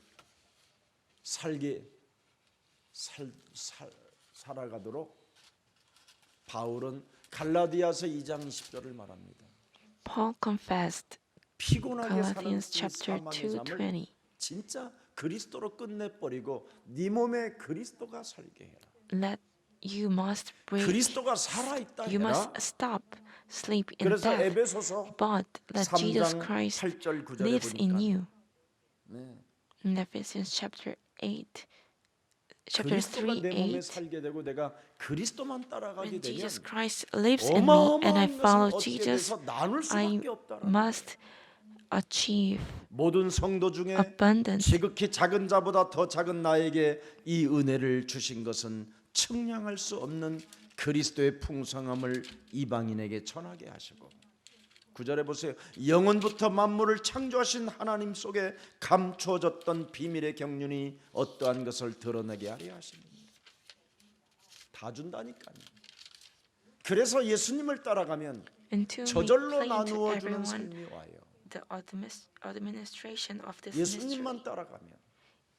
살아가도록 바울은 갈라디아서 2장 20절을 말합니다. Paul confessed, 피곤하게 사는 이 Galatians chapter 사망의 삶을 2:20. 진짜 그리스도로 끝내버리고 네 몸에 그리스도가 살게 해라. Let you must break, 그리스도가 살아있다 you 해라. must stop sleep in 그래서 death, 에베소서 but let Jesus 3장 Christ 8절 9절에 lives in 보니까 you. 네, In Ephesians chapter 3, 그리스도가 내 몸에 8, 살게 되고 내가 그리스도만 따라가게 when 되면 Jesus Christ lives in me and I 어마어마한 follow 것은 어떻게 Jesus, 돼서 나눌 I 수밖에 없다라는 must achieve 모든 성도 중에 abundant. 지극히 작은 자보다 더 작은 나에게 이 은혜를 주신 것은 측량할 수 없는 그리스도의 풍성함을 이방인에게 전하게 하시고 9절에 보세요. 영원부터 만물을 창조하신 하나님 속에 감추어졌던 비밀의 경륜이 어떠한 것을 드러내게 하려 하십니다. 다 준다니까요. 그래서 예수님을 따라가면 And to 저절로 make plain to 나누어 주는 everyone 삶이 와요. the administration of this 예수님만 mystery. 따라가면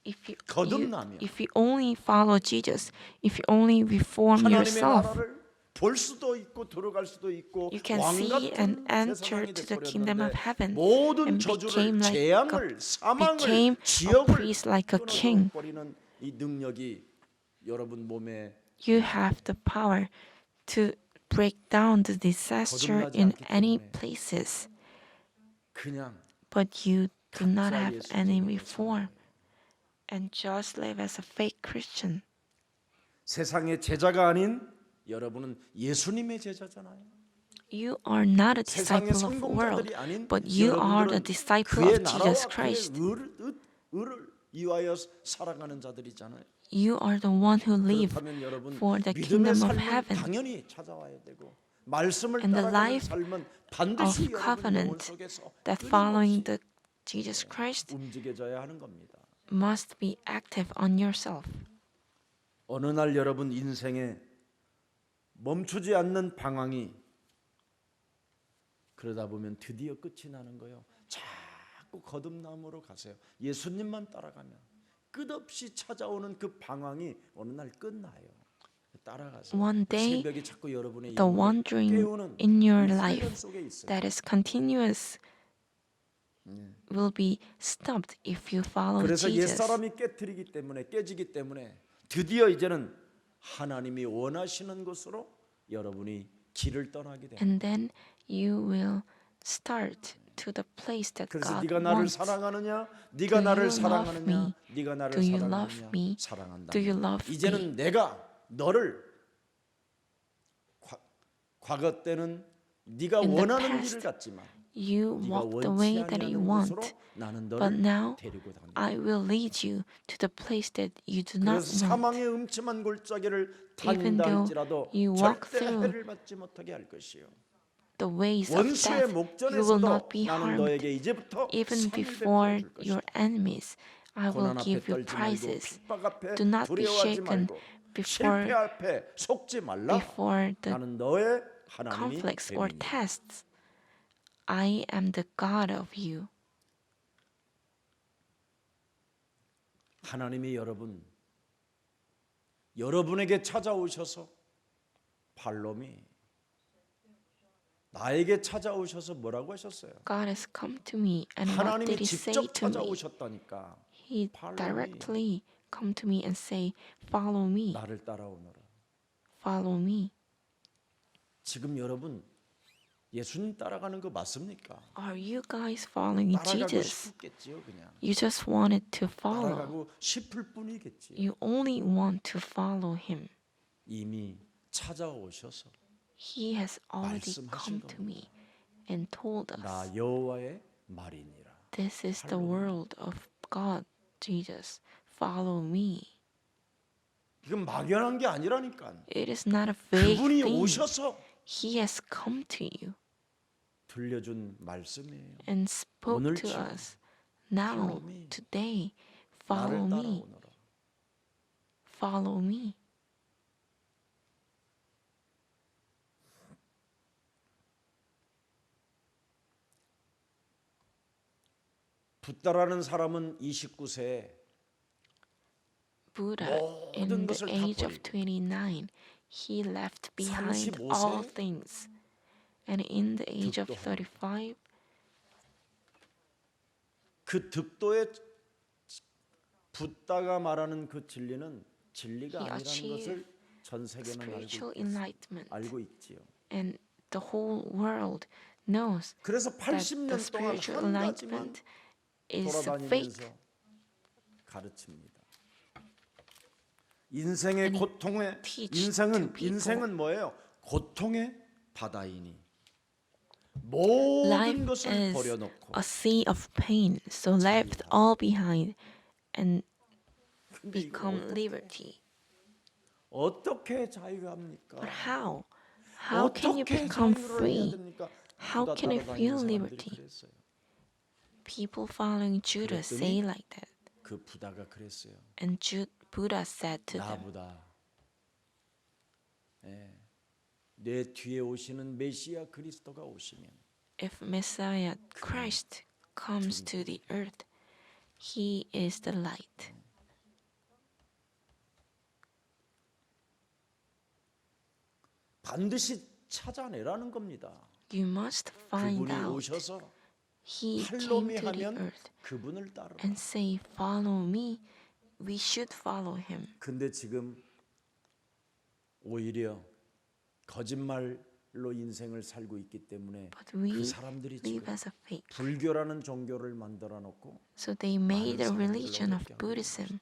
If 거듭나면 if you only follow Jesus, if you only reform 하나님의 yourself, 나라를 볼 수도 있고 들어갈 수도 있고 you can 왕 see and 같은 enter 세상이 to the kingdom of 되버렸는데 heaven 모든 and 저주를 became like 재앙을 사망을 became a 지역을 priest like a king. 끊어버리는 이 능력이 여러분 몸에 You have the power to break down the disaster in any places, 그냥 but you do not 가짜 have any 예수적인 reform and just live as a fake Christian. 세상의 제자가 아닌 여러분은 예수님의 제자잖아요. You are not a 세상의 disciple of the world, 성공자들이 아닌 but you are the 여러분들은 disciple 그의 of 나라와 Jesus 그의 Christ. 의를 위하여 살아가는 자들이잖아요. You are the one who live 그렇다면 여러분 for the 믿음의 kingdom of 삶은 heaven. 당연히 찾아와야 되고 말씀을 And the 따라가는 life 삶은 반드시 of 여러분 영혼 covenant 속에서 that following 끊임없이 the Jesus Christ 움직여져야 하는 겁니다. must be active on yourself. 어느 날 여러분 인생에 멈추지 않는 방황이 그러다 보면 드디어 끝이 나는 거예요. 자꾸 거듭남으로 가세요. 예수님만 따라가면 끝없이 찾아오는 그 방황이 어느 날 끝나요. 따라가세요. One day, 새벽이 자꾸 여러분의 The 영혼을 wandering 깨우는 in your 이 life 훈련 속에 있어요. that is continuous will be stopped if you follow 그래서 Jesus. 옛사람이 깨지기 때문에 드디어 이제는 하나님이 원하시는 곳으로 여러분이 길을 떠나게 됩니다. And then you will start to the place that 그래서 God 네가 나를 wants. 사랑하느냐, Do 네가 나를 you love 사랑하느냐, me? 네가 나를 Do you love 사랑하느냐, me? 사랑한다. Do you love 이제는 내가 너를 과거 때는 네가 In the 원하는 past, 길을 갔지만 You 네가 walk the 원치 way that you 아니하는 곳으로 want, 나는 but 너를 now 데리고 다닌다. I will lead you to the place that you do not 그래서 want. 사망의 음침한 골짜기를 Even 탄다 though 할지라도 you walk 절대 through 해를 받지 못하게 할 것이요. The ways of 원수의 death, you will 목전에서도 not be 나는 harmed. 너에게 이제부터 Even 상을 before 베풀어 줄 것이다. your enemies, I will 고난 앞에 give you 떨지 말고 prizes. 핍박 앞에 Do not be 두려워하지 shaken 말고 before 실패 앞에 속지 말라. before the 나는 너의 하나님이 conflicts or 됨이니라. tests. I am the God of you. 하나님이 여러분에게 찾아오셔서 발롬이 나에게 찾아오셔서 뭐라고 하셨어요? God has come to me, and what 하나님이 did He say 직접 to me? 찾아오셨다니까. He Follow directly come to me and say, "Follow me, 나를 따라오너라. follow me." 지금 여러분 예수님 따라가는 거 맞습니까? Are you guys following 따라가고 Jesus? 싶겠지요, 그냥. You just wanted to follow. 따라가고 싶을 뿐이겠지. You only want to follow Him. 이미 찾아오셔서 He has already 말씀하신 come to me and told us, 나 여호와의 말이니라. this is the Follow me. word of God, Jesus. Follow me. 이건 막연한 게 아니라니까. It is not a vague 그분이 thing. 오셔서 He has come to you 들려준 말씀이에요. and spoke 오늘 to 지금 us. Now, follow me. today, follow 나를 me. 따라오너라. Follow me. 붓다라는 사람은 29세에 Buddha, in 모든 the 것을 다 age of 버리고 29, he left behind 35세 all things. And in the age of 득도하고 35, 그 득도의 붓다가 말하는 그 진리는 진리가 He 아니라는 achieved 것을 전 세계는 spiritual enlightenment. 알고 있지요. And the whole world knows 그래서 that the 80년 동안 spiritual 한 가지만 enlightenment is fake. 돌아다니면서 가르칩니다. 인생의 And he 고통의 teach to 인생은 people. 뭐예요? 고통의 바다이니 모든 Life 것을 is 버려놓고 a sea of pain, so left all behind and 근데 이거 become liberty. 어떻게 자유합니까? But how? How can you 어떻게 become 자유를 해야 free? 됩니까? How 부다 can you 따라다니는 feel 사람들이 liberty? 그랬어요. People following Judah 그랬더니 say like that. 그 부다가 그랬어요. And Buddha said to them, 나보다 내 뒤에 오시는 메시아 그리스도가 오시면 if Messiah Christ comes to the earth, he is the light. 반드시 찾아내라는 겁니다. You must find 그분이 out. 오셔서 He 팔로우 came 미 to the 하면 earth 그분을 따르라. and say, follow me. We should follow him. 근데 지금 오히려 거짓말로 인생을 살고 있기 때문에 But we 그 사람들이 live 지금 as a fake. 불교라는 종교를 만들어 놓고 So they made a 사람들을 religion of 어렵게 하고 Buddhism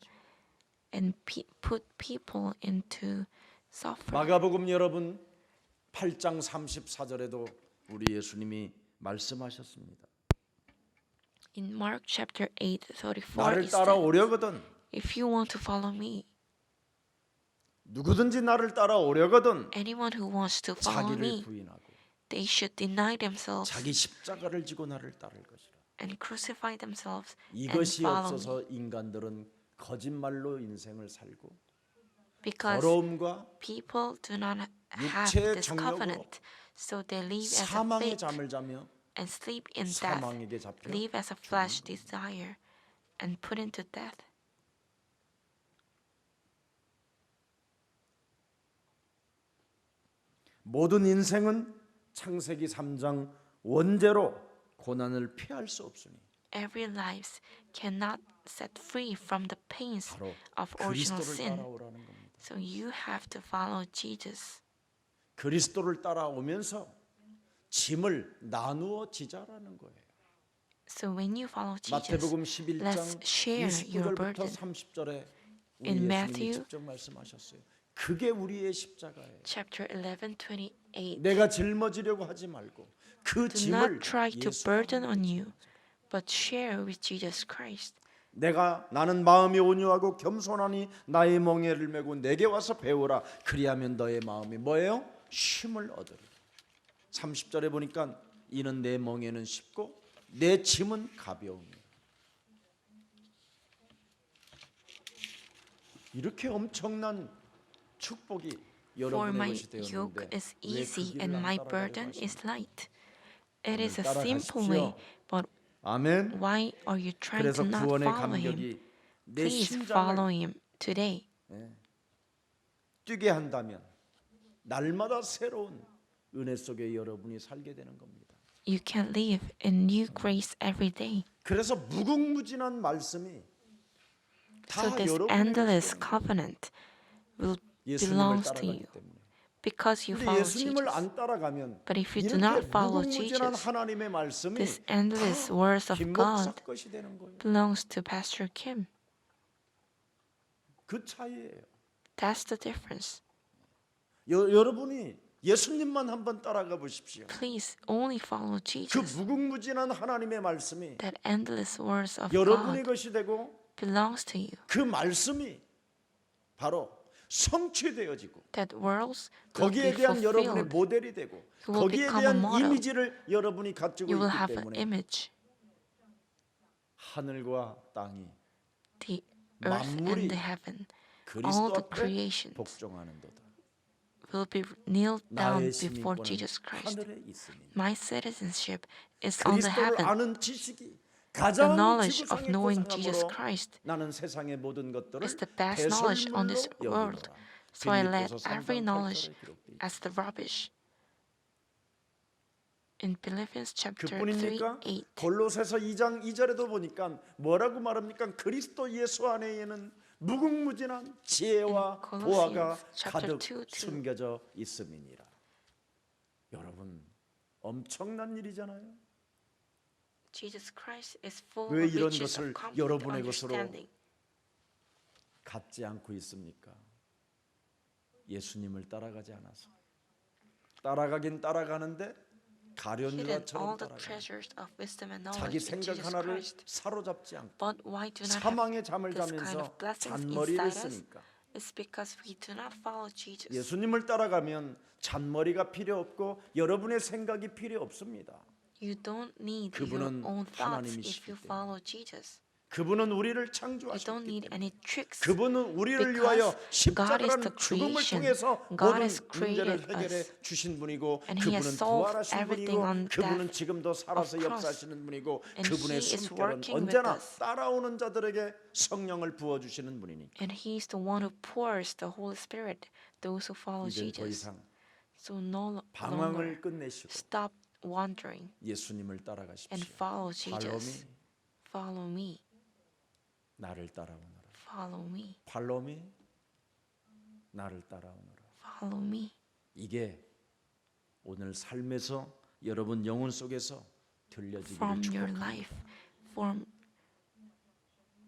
and put people into suffering. 마가복음 여러분 8장 34절에도 우리 예수님이 말씀하셨습니다. In Mark chapter 8:34, 나를 it said, 따라오려거든 if you want to follow me, 누구든지 나를 따라오려거든 anyone who wants to follow 자기를 me, 부인하고 they should deny themselves 자기 십자가를 지고 나를 따를 것이라. and crucify themselves and 이것이 follow me. 없어서 인간들은 거짓말로 인생을 살고 Because 더러움과 people do not have 육체의 this 정욕으로 covenant, so they live as a 사망의 fake 잠을 자며 and sleep in death, 사망에게 잡혀 live as a flesh desire, and put into death. 모든 인생은 창세기 3장 원죄로 고난을 피할 수 없으니 Every life cannot set free from the pains 바로 of original 그리스도를 sin. 따라오라는 겁니다. So you have to follow Jesus. 그리스도를 따라오면서 짐을 나누어 지자라는 거예요. So when you follow Jesus, 마태복음 11장 let's share your 29절부터 burden. 30절에 우리 In 예수님이 Matthew, 직접 말씀하셨어요. 그게 우리의 십자가예요. Chapter 11:28. 내가 짊어지려고 하지 말고 그 Do 짐을 not try to 예수와 burden on 함께 you, but share with Jesus Christ. 나는 마음이 온유하고 겸손하니 나의 멍에를 메고 내게 와서 배우라. 그리하면 너의 마음이 뭐예요? 쉼을 얻으리. 30절에 보니까 이는 내 멍에는 쉽고 내 짐은 가벼우니. 이렇게 엄청난 축복이 For 여러분의 my 것이 yoke 되었는데 is 왜 easy 그 길을 and 안 my 따라가려고 burden is 하십니까? light. It is a 따라가십시오. simple way, but 아멘. why are you trying 그래서 to not 구원의 follow him? 감격이 내 Please follow 심장을 him today. 뛰게 한다면 날마다 새로운 은혜 속에 여러분이 살게 되는 겁니다. You can live in new grace every day. 그래서 무궁무진한 말씀이 다 So this 여러분의 endless 것이에요. covenant will 예수님을 belongs to 따라가기 you 때문에. because you 근데 follow 예수님을 Jesus. 안 따라가면 But if you do 이렇게 not follow 무궁무진한 Jesus, 하나님의 말씀이 this endless words of 김 God 목사 것이 되는 거예요. belongs to Pastor Kim. 그 차이예요. That's the difference. 여러분이 예수님만 한번 따라가 보십시오. Please only follow 그 Jesus. 무궁무진한 하나님의 말씀이 That endless words of 여러분의 God 것이 되고 belongs to you. 그 말씀이 바로 성취되어지고 That words will be 거기에 대한 여러분의 fulfilled. 모델이 되고 You will 거기에 become a 대한 model. 이미지를 여러분이 가지고 You will 있기 have an 때문에 image. 하늘과 땅이 The earth 만물이 and the heaven, all 그리스도 the 앞에 creations 복종하는도다. will be kneeled down 나의 before 시민권은 Jesus Christ. 하늘에 있으니 My citizenship is on the 그리스도를 heaven. 아는 지식이 The 가장 knowledge of 지구상의 knowing Jesus 고상함으로 Christ 나는 세상의 모든 것들을 is the best knowledge on this 배설물로 world. 여기노라. So I let 빌립보서 every 3장 knowledge 8절에 기록되어 있다. as the rubbish. In Philippians chapter 3, 그뿐입니까? 8. 골로새서 2장 2절에도 보니까 뭐라고 말합니까? 그리스도 예수 안에는 무궁무진한 지혜와 In 보화가 Colossians chapter 가득 2, 2. 숨겨져 있음이니라. 여러분 엄청난 일이잖아요. Jesus Christ is full 왜 of 이런 riches 것을 of complete 여러분의 것으로 understanding. 갖지 않고 있습니까? 예수님을 따라가지 않아서. 따라가긴 따라가는데 Hidden 가련유다처럼 all the 따라가. treasures of wisdom and 자기 knowledge in 생각 Jesus 하나를 Christ. 사로잡지 않고 But why do not have 사망의 잠을 this kind 자면서 of blessings 잔머리를 inside us? 쓰니까. It's because we do not follow Jesus. 예수님을 따라가면 잔머리가 필요 없고 여러분의 생각이 필요 없습니다. You don't need your 그분은 own thoughts 하나님이시기 if you 때문에. follow Jesus. 그분은 우리를 You don't 창조하셨기 need 때문에. any tricks. 그분은 우리를 Because 위하여 God is the 십자가라는 죽음을 creation. 통해서 God 모든 has 문제를 created 해결해 us. 주신 분이고 And He has 그분은 solved 부활하신 everything 분이고 on 그분은 death 지금도 살아서 of cross. 역사하시는 분이고 And 그분의 He is 숨결은 working with 언제나 us. 따라오는 자들에게 성령을 부어주시는 분이니 And He is the one who pours the Holy Spirit, those who follow 이제 더 Jesus. 이상 So no longer 방황을 끝내시고 stop wandering 예수님을 and 따라가십시오. follow Jesus. 팔로미 Follow me. 나를 따라오너라. Follow me. 팔로미 나를 따라오너라. Follow me. 이게 오늘 삶에서 여러분 영혼 속에서 들려지기를 From your 축복합니다. life. From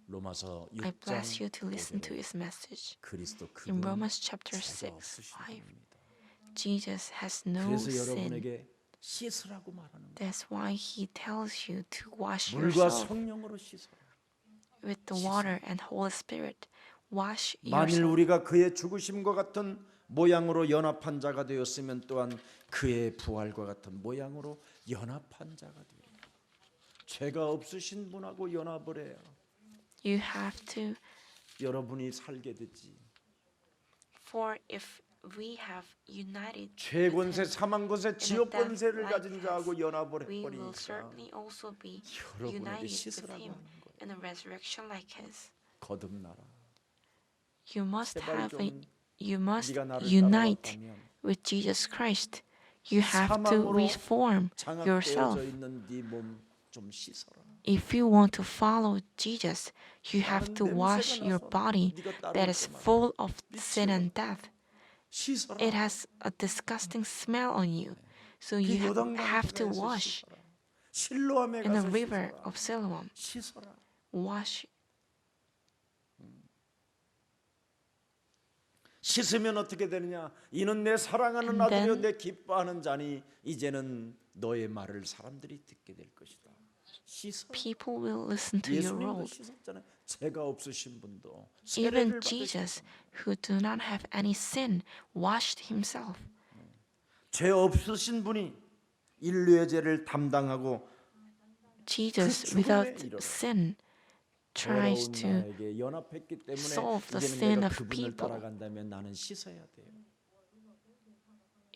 로마서 I bless you 6장 to listen to 5절에 His message. 그리스도 In 그분 Romans chapter 죄가 6, 없으신 5. 분입니다. Jesus has no 그래서 sin. 여러분에게 씻으라고 말하는 거예요. That's why He tells you to wash 물과 yourself 성령으로 씻어라. with the water and Holy Spirit. Wash 만일 yourself. 우리가 그의 죽으심과 같은 모양으로 연합한 자가 되었으면 또한 그의 부활과 같은 모양으로 연합한 자가 되리라. 죄가 없으신 분하고 연합을 해야 You have to, 여러분이 살게 되지. for if we have united 죄 with 권세, Him, 사망 권세, 지옥 death 권세를 like 가진 자하고 his, 연합을 we will 해버리니까 certainly also be 여러분에게 united with 씻으라고 Him 하는 거예요. in a resurrection like His. 거듭나라. You must 제발 have a, 좀 you must 네가 나를 unite 따라왔다면 with Jesus Christ. You have to 사망으로 reform yourself. 장악되어져 있는 네 몸 좀 씻어라. If you want to follow Jesus, you have to 나는 wash 냄새가 your 나서 body 네가 따라올 that is 때마다 full of sin and death. 씻어라. It has a disgusting smell on you. So 그 you 요단강 have to 가에서 wash 씻어라. 실로암에 in the 가서 river 씻어라. of Siloam. 씻어라. Wash. 씻으면 어떻게 되느냐? 이는 내 사랑하는 And 아들이요 then- 내 기뻐하는 자니 이제는 너의 말을 사람들이 듣게 될 것이다. 씻어. People will listen to your 예수님도 role. 씻었잖아요. 죄가 없으신 분도 Even 세례를 Jesus, 받으셨고 who do not have any sin, washed himself. 죄 없으신 분이 인류의 죄를 담당하고 Jesus, 죽음에 without 이르러 sin, tries 더러운 to 나에게 연합했기 때문에 solve the 이제는 sin 내가 of 그분을 people. 따라간다면 나는 씻어야 돼요.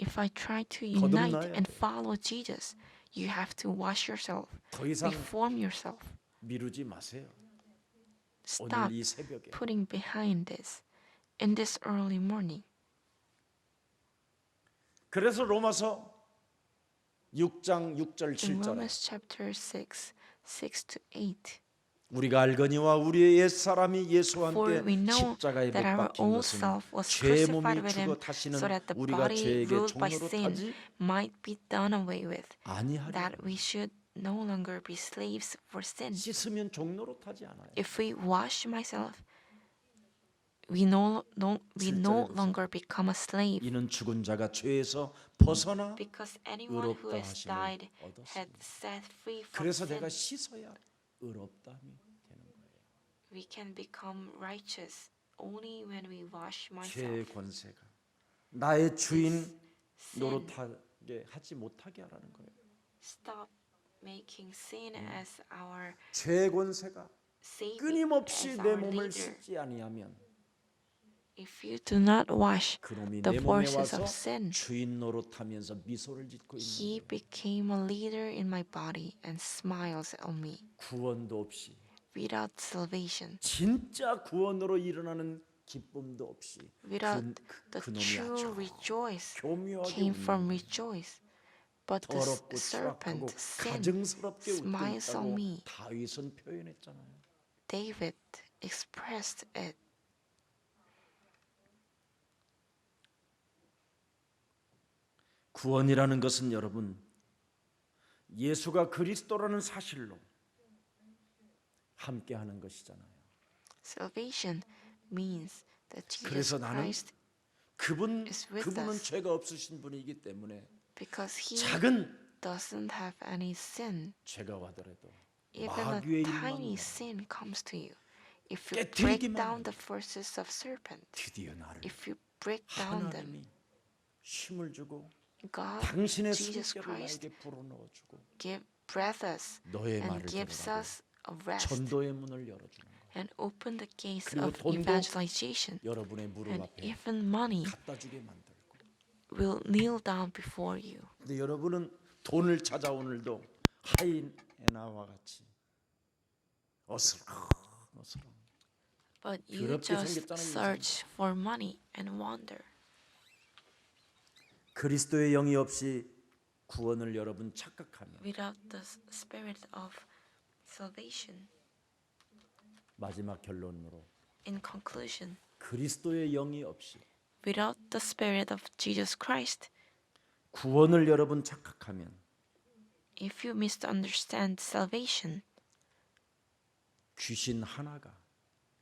If I try to 거듭나야 unite and 돼. follow Jesus, you have to wash yourself, 더 이상 reform yourself. 미루지 마세요. Stop 오늘 이 새벽에 putting behind this in this early morning. 그래서 로마서 6장 6절 In 7절에 Romans chapter 6, 6 to 8. 우리가 알거니와 우리의 옛사람이 예수와 For 함께 we know 십자가에 못 that our 박힌 old 것은 self was 죄의 crucified 몸이 with him 죽어 타시는 so that the 우리가 body 죄에게 ruled by 종로로 sin 타지 might be done away with, 아니하리라. that we should no longer be slaves for sin. 씻으면 종로로 타지 않아요. If we wash myself, we no 실제로 longer become a slave, 이는 죽은 자가 죄에서 벗어나 because anyone who 의롭다 has 하심을 died had 얻었습니다. set free from 그래서 sin. 내가 씻어야 의롭다함이 되는 거예요. We can become righteous only when we wash 죄의 myself. 권세가 나의 주인 Sin, 노릇하게 하지 못하게 하라는 거예요. stop making sin as our 죄의 권세가 savior, 끊임없이 as 내 our 몸을 leader. 씻지 아니하면 If you do not wash 그놈이 the 내 몸에 forces 와서 of sin, 주인 노릇하면서 미소를 짓고 있는 he 거예요. became a leader in my body and smiles on me. 구원도 없이 Without salvation, 진짜 구원으로 일어나는 기쁨도 없이 without the 그놈이 true 아주 rejoice 교묘하게 came from 웃는 거예요. rejoice, but the 더럽고 추악하고 serpent sin 가증스럽게 웃고 smiles on 있다고 me. 다윗은 표현했잖아요. David expressed it. 구원이라는 것은 여러분 예수가 그리스도라는 사실로 함께하는 것이잖아요. Salvation means that Jesus 그래서 나는 Christ, 그분은 is with us. 죄가 없으신 분이기 때문에 because he 작은 doesn't have any sin, 죄가 와더라도 even 마귀의 a 일만 tiny sin comes to you. If you break 깨뜨리기만 down 하면 the forces of serpent, 드디어 나를 if you break down them, 하나님이 힘을 주고 God, 당신의 Jesus 숨결을 Christ, 나에게 불어넣어 주고 breathes us 너의 and 말을 gives 들으라고 us a rest 전도의 문을 열어주는 거예요. and open the gates 그리고 of 돈도 evangelization, 여러분의 무릎 and 앞에 even money 갖다 주게 만들고 will kneel down before you. 근데 여러분은 돈을 찾아 오늘도 하이에나와 같이 어스렁어스렁 But you 더럽게 just 생겼잖아요, search for money and wander. 그리스도의 영이 없이 구원을 여러분 착각하면 Without the spirit of salvation. 마지막 결론으로 In conclusion, 그리스도의 영이 없이 without the spirit of Jesus Christ, 구원을 여러분 착각하면 if you misunderstand salvation, 귀신 하나가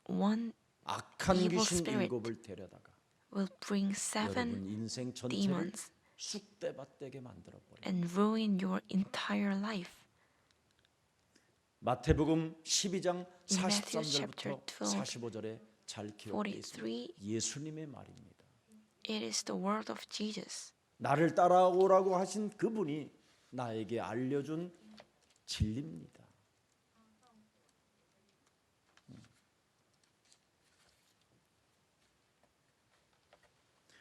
one 악한 evil 귀신 spirit 일곱을 데려다가 will bring 7 여러분 인생 전체를 demons 쑥대밭되게 만들어 버려요. and ruin your entire life. 마태복음 12장 In Matthew 43절부터 chapter 12, 45절에 잘 기록되어 있습니다. 43, 예수님의 말입니다. it is the word of Jesus. 나를 따라오라고 하신 그분이 나에게 알려준 진리입니다.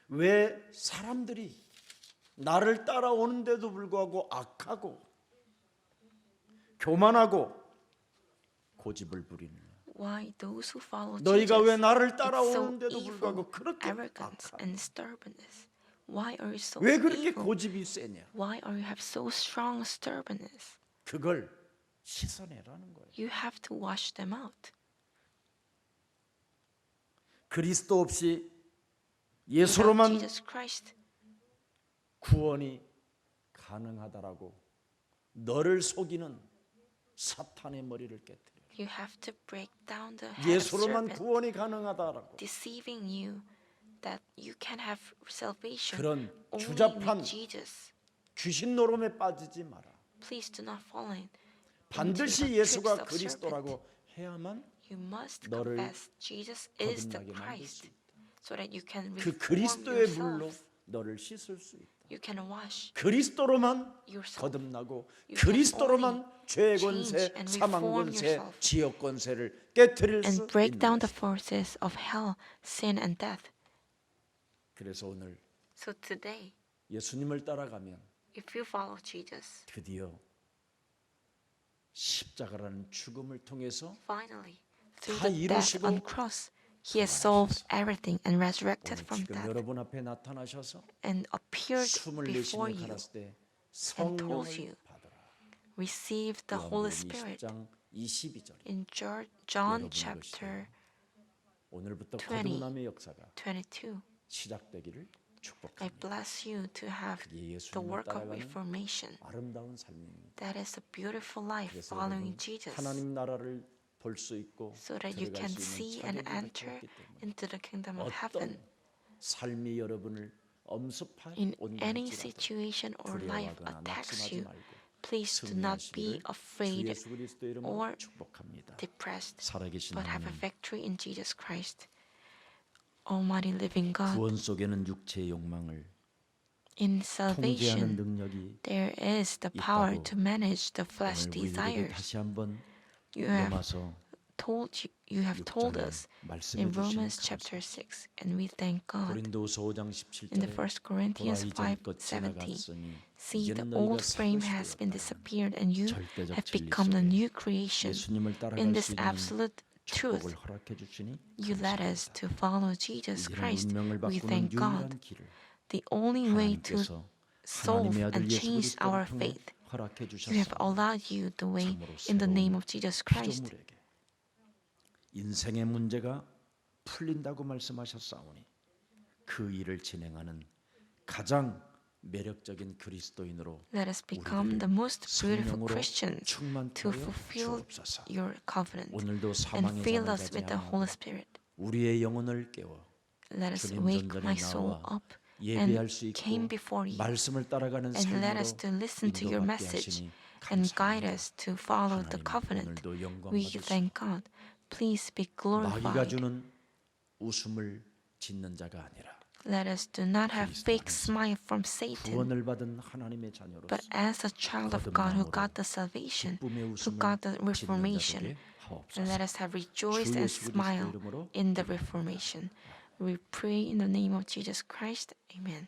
왜 사람들이 나를 따라오는데도 불구하고 악하고 교만하고 고집을 부리느냐? Why those who follow 너희가 Jesus, 왜 나를 it's so 따라오는데도 evil, 불구하고 그렇게 arrogance 악하냐? and stubbornness? Why are you so 왜 그렇게 evil? 고집이 세냐? Why are you have so strong stubbornness? 그걸 씻어내라는 거예요. You have to wash them out. 그리스도 없이 Without 예수로만 Jesus Christ, 구원이 가능하다라고 너를 속이는 사탄의 머리를 깨뜨려. you have to break down the head of 예수로만 serpent, 구원이 가능하다라고 deceiving you that you can have salvation 그런 only 주잡한 with Jesus. 귀신 노름에 빠지지 마라. Please do not fall in. 반드시 into the 예수가 tricks of serpent. 그리스도라고 해야만 You must 너를 confess Jesus is the 거듭나게 만들 수 Christ, 있다. so that you can 그 reform 그리스도의 물로 yourself. 너를 씻을 수 있다. You can wash 그리스도로만 yourself. 거듭나고 You can 그리스도로만 죄의 change 권세, and 사망 reform 권세, yourself. 지역 권세를 깨뜨릴 수 and break 있는 down the 것이다. forces of hell, sin, and death. 그래서 오늘 So today, 예수님을 따라가면 if you follow Jesus, 드디어 십자가라는 죽음을 통해서 finally, through 다 the death 이루시고 on cross, He has solved everything and resurrected 오늘 from 지금 death 여러분 앞에 나타나셔서 and appeared 숨을 before 내쉬며 you. 가라사대 and told you, 성령을 받으라. Receive the Holy 요한복음 Spirit. 20장 22절. In John 여러분 chapter 오늘부터 20, 거듭남의 역사가 22, 시작되기를 I 축복합니다. bless you to have 그게 the 예수님을 work of 따라가는 reformation. 아름다운 삶입니다. That is a beautiful life 그래서 following 여러분 Jesus. 하나님 나라를 볼 수 있고 so that you 들어갈 can 수 see 있는 and 자격을 enter 주었기 때문에 into the kingdom of 어떤 heaven. 삶이 여러분을 엄습하여 In any 온다할지라도 situation or life 두려워하거나 attacks 낙심하지 you, 말고 please do not be 승리하시기를 주 afraid 예수 그리스도 이름으로 or 축복합니다. depressed, 살아계신 but have a 하나님, victory in Jesus Christ. Almighty living God, 구원 속에는 육체의 욕망을 in 통제하는 salvation, 능력이 there is the power 있다고 to manage the flesh 오늘 우리에게 desires. 다시 한번 You have 로마서 you have told 6장에 us 말씀해 in 주시니 Romans chapter 감사합니다. 6, and we thank God. 고린도서 5장 In the 17절에 1 Corinthians 보라 이전 것 5:17, 지나갔으니 see, the 이제는 old 너희가 새 frame 것이 has been 되었다는 disappeared, and you 절대적 have 진리 become the 속에 new creation. 예수님을 In 따라갈 this 수 있는 absolute truth, 축복을 허락해 주시니 you led us 감사합니다. to follow Jesus 이제는 Christ. 운명을 We 바꾸는 thank God. 유일한 길을 The only way to 하나님께서 solve 하나님의 아들 and 예수 change 그리스도를 our 통해 faith, 허락해 you have 주셨습니다. allowed you the way 참으로 in the name 새로운 of Jesus Christ. 피조물에게 인생의 문제가 풀린다고 말씀하셨사오니 그 일을 진행하는 가장 매력적인 그리스도인으로 Let us become the 우리들을 most beautiful 성령으로 Christians 충만케 to 하여 fulfill 주옵소서. your covenant 오늘도 and 사망의 fill 잠을 us 자지 with the 아니하고 Holy Spirit. 우리의 영혼을 깨워 Let us 주님 wake 전전에 my soul 나와 up 예배할 and 수 있고 came before you, 말씀을 따라가는 and let 삶으로 us to listen to your 인도받게 message 하시니 and guide 감사합니다. us to follow the 하나님 covenant. 오늘도 영광 We 받으시고 thank God. Please be 마귀가 glorified. 주는 웃음을 짓는 자가 아니라 Let us do not have 그리스도 fake 안에서 smile from Satan, 구원을 받은 하나님의 자녀로서 but as a child of God who got the salvation, 기쁨의 who 웃음을 got the 짓는 reformation, 자들에게 and let 하옵소서. us have rejoice 주 and 예수 그리스도 smile 이름으로 in the 기도합니다. reformation. We pray in the name of Jesus Christ. Amen.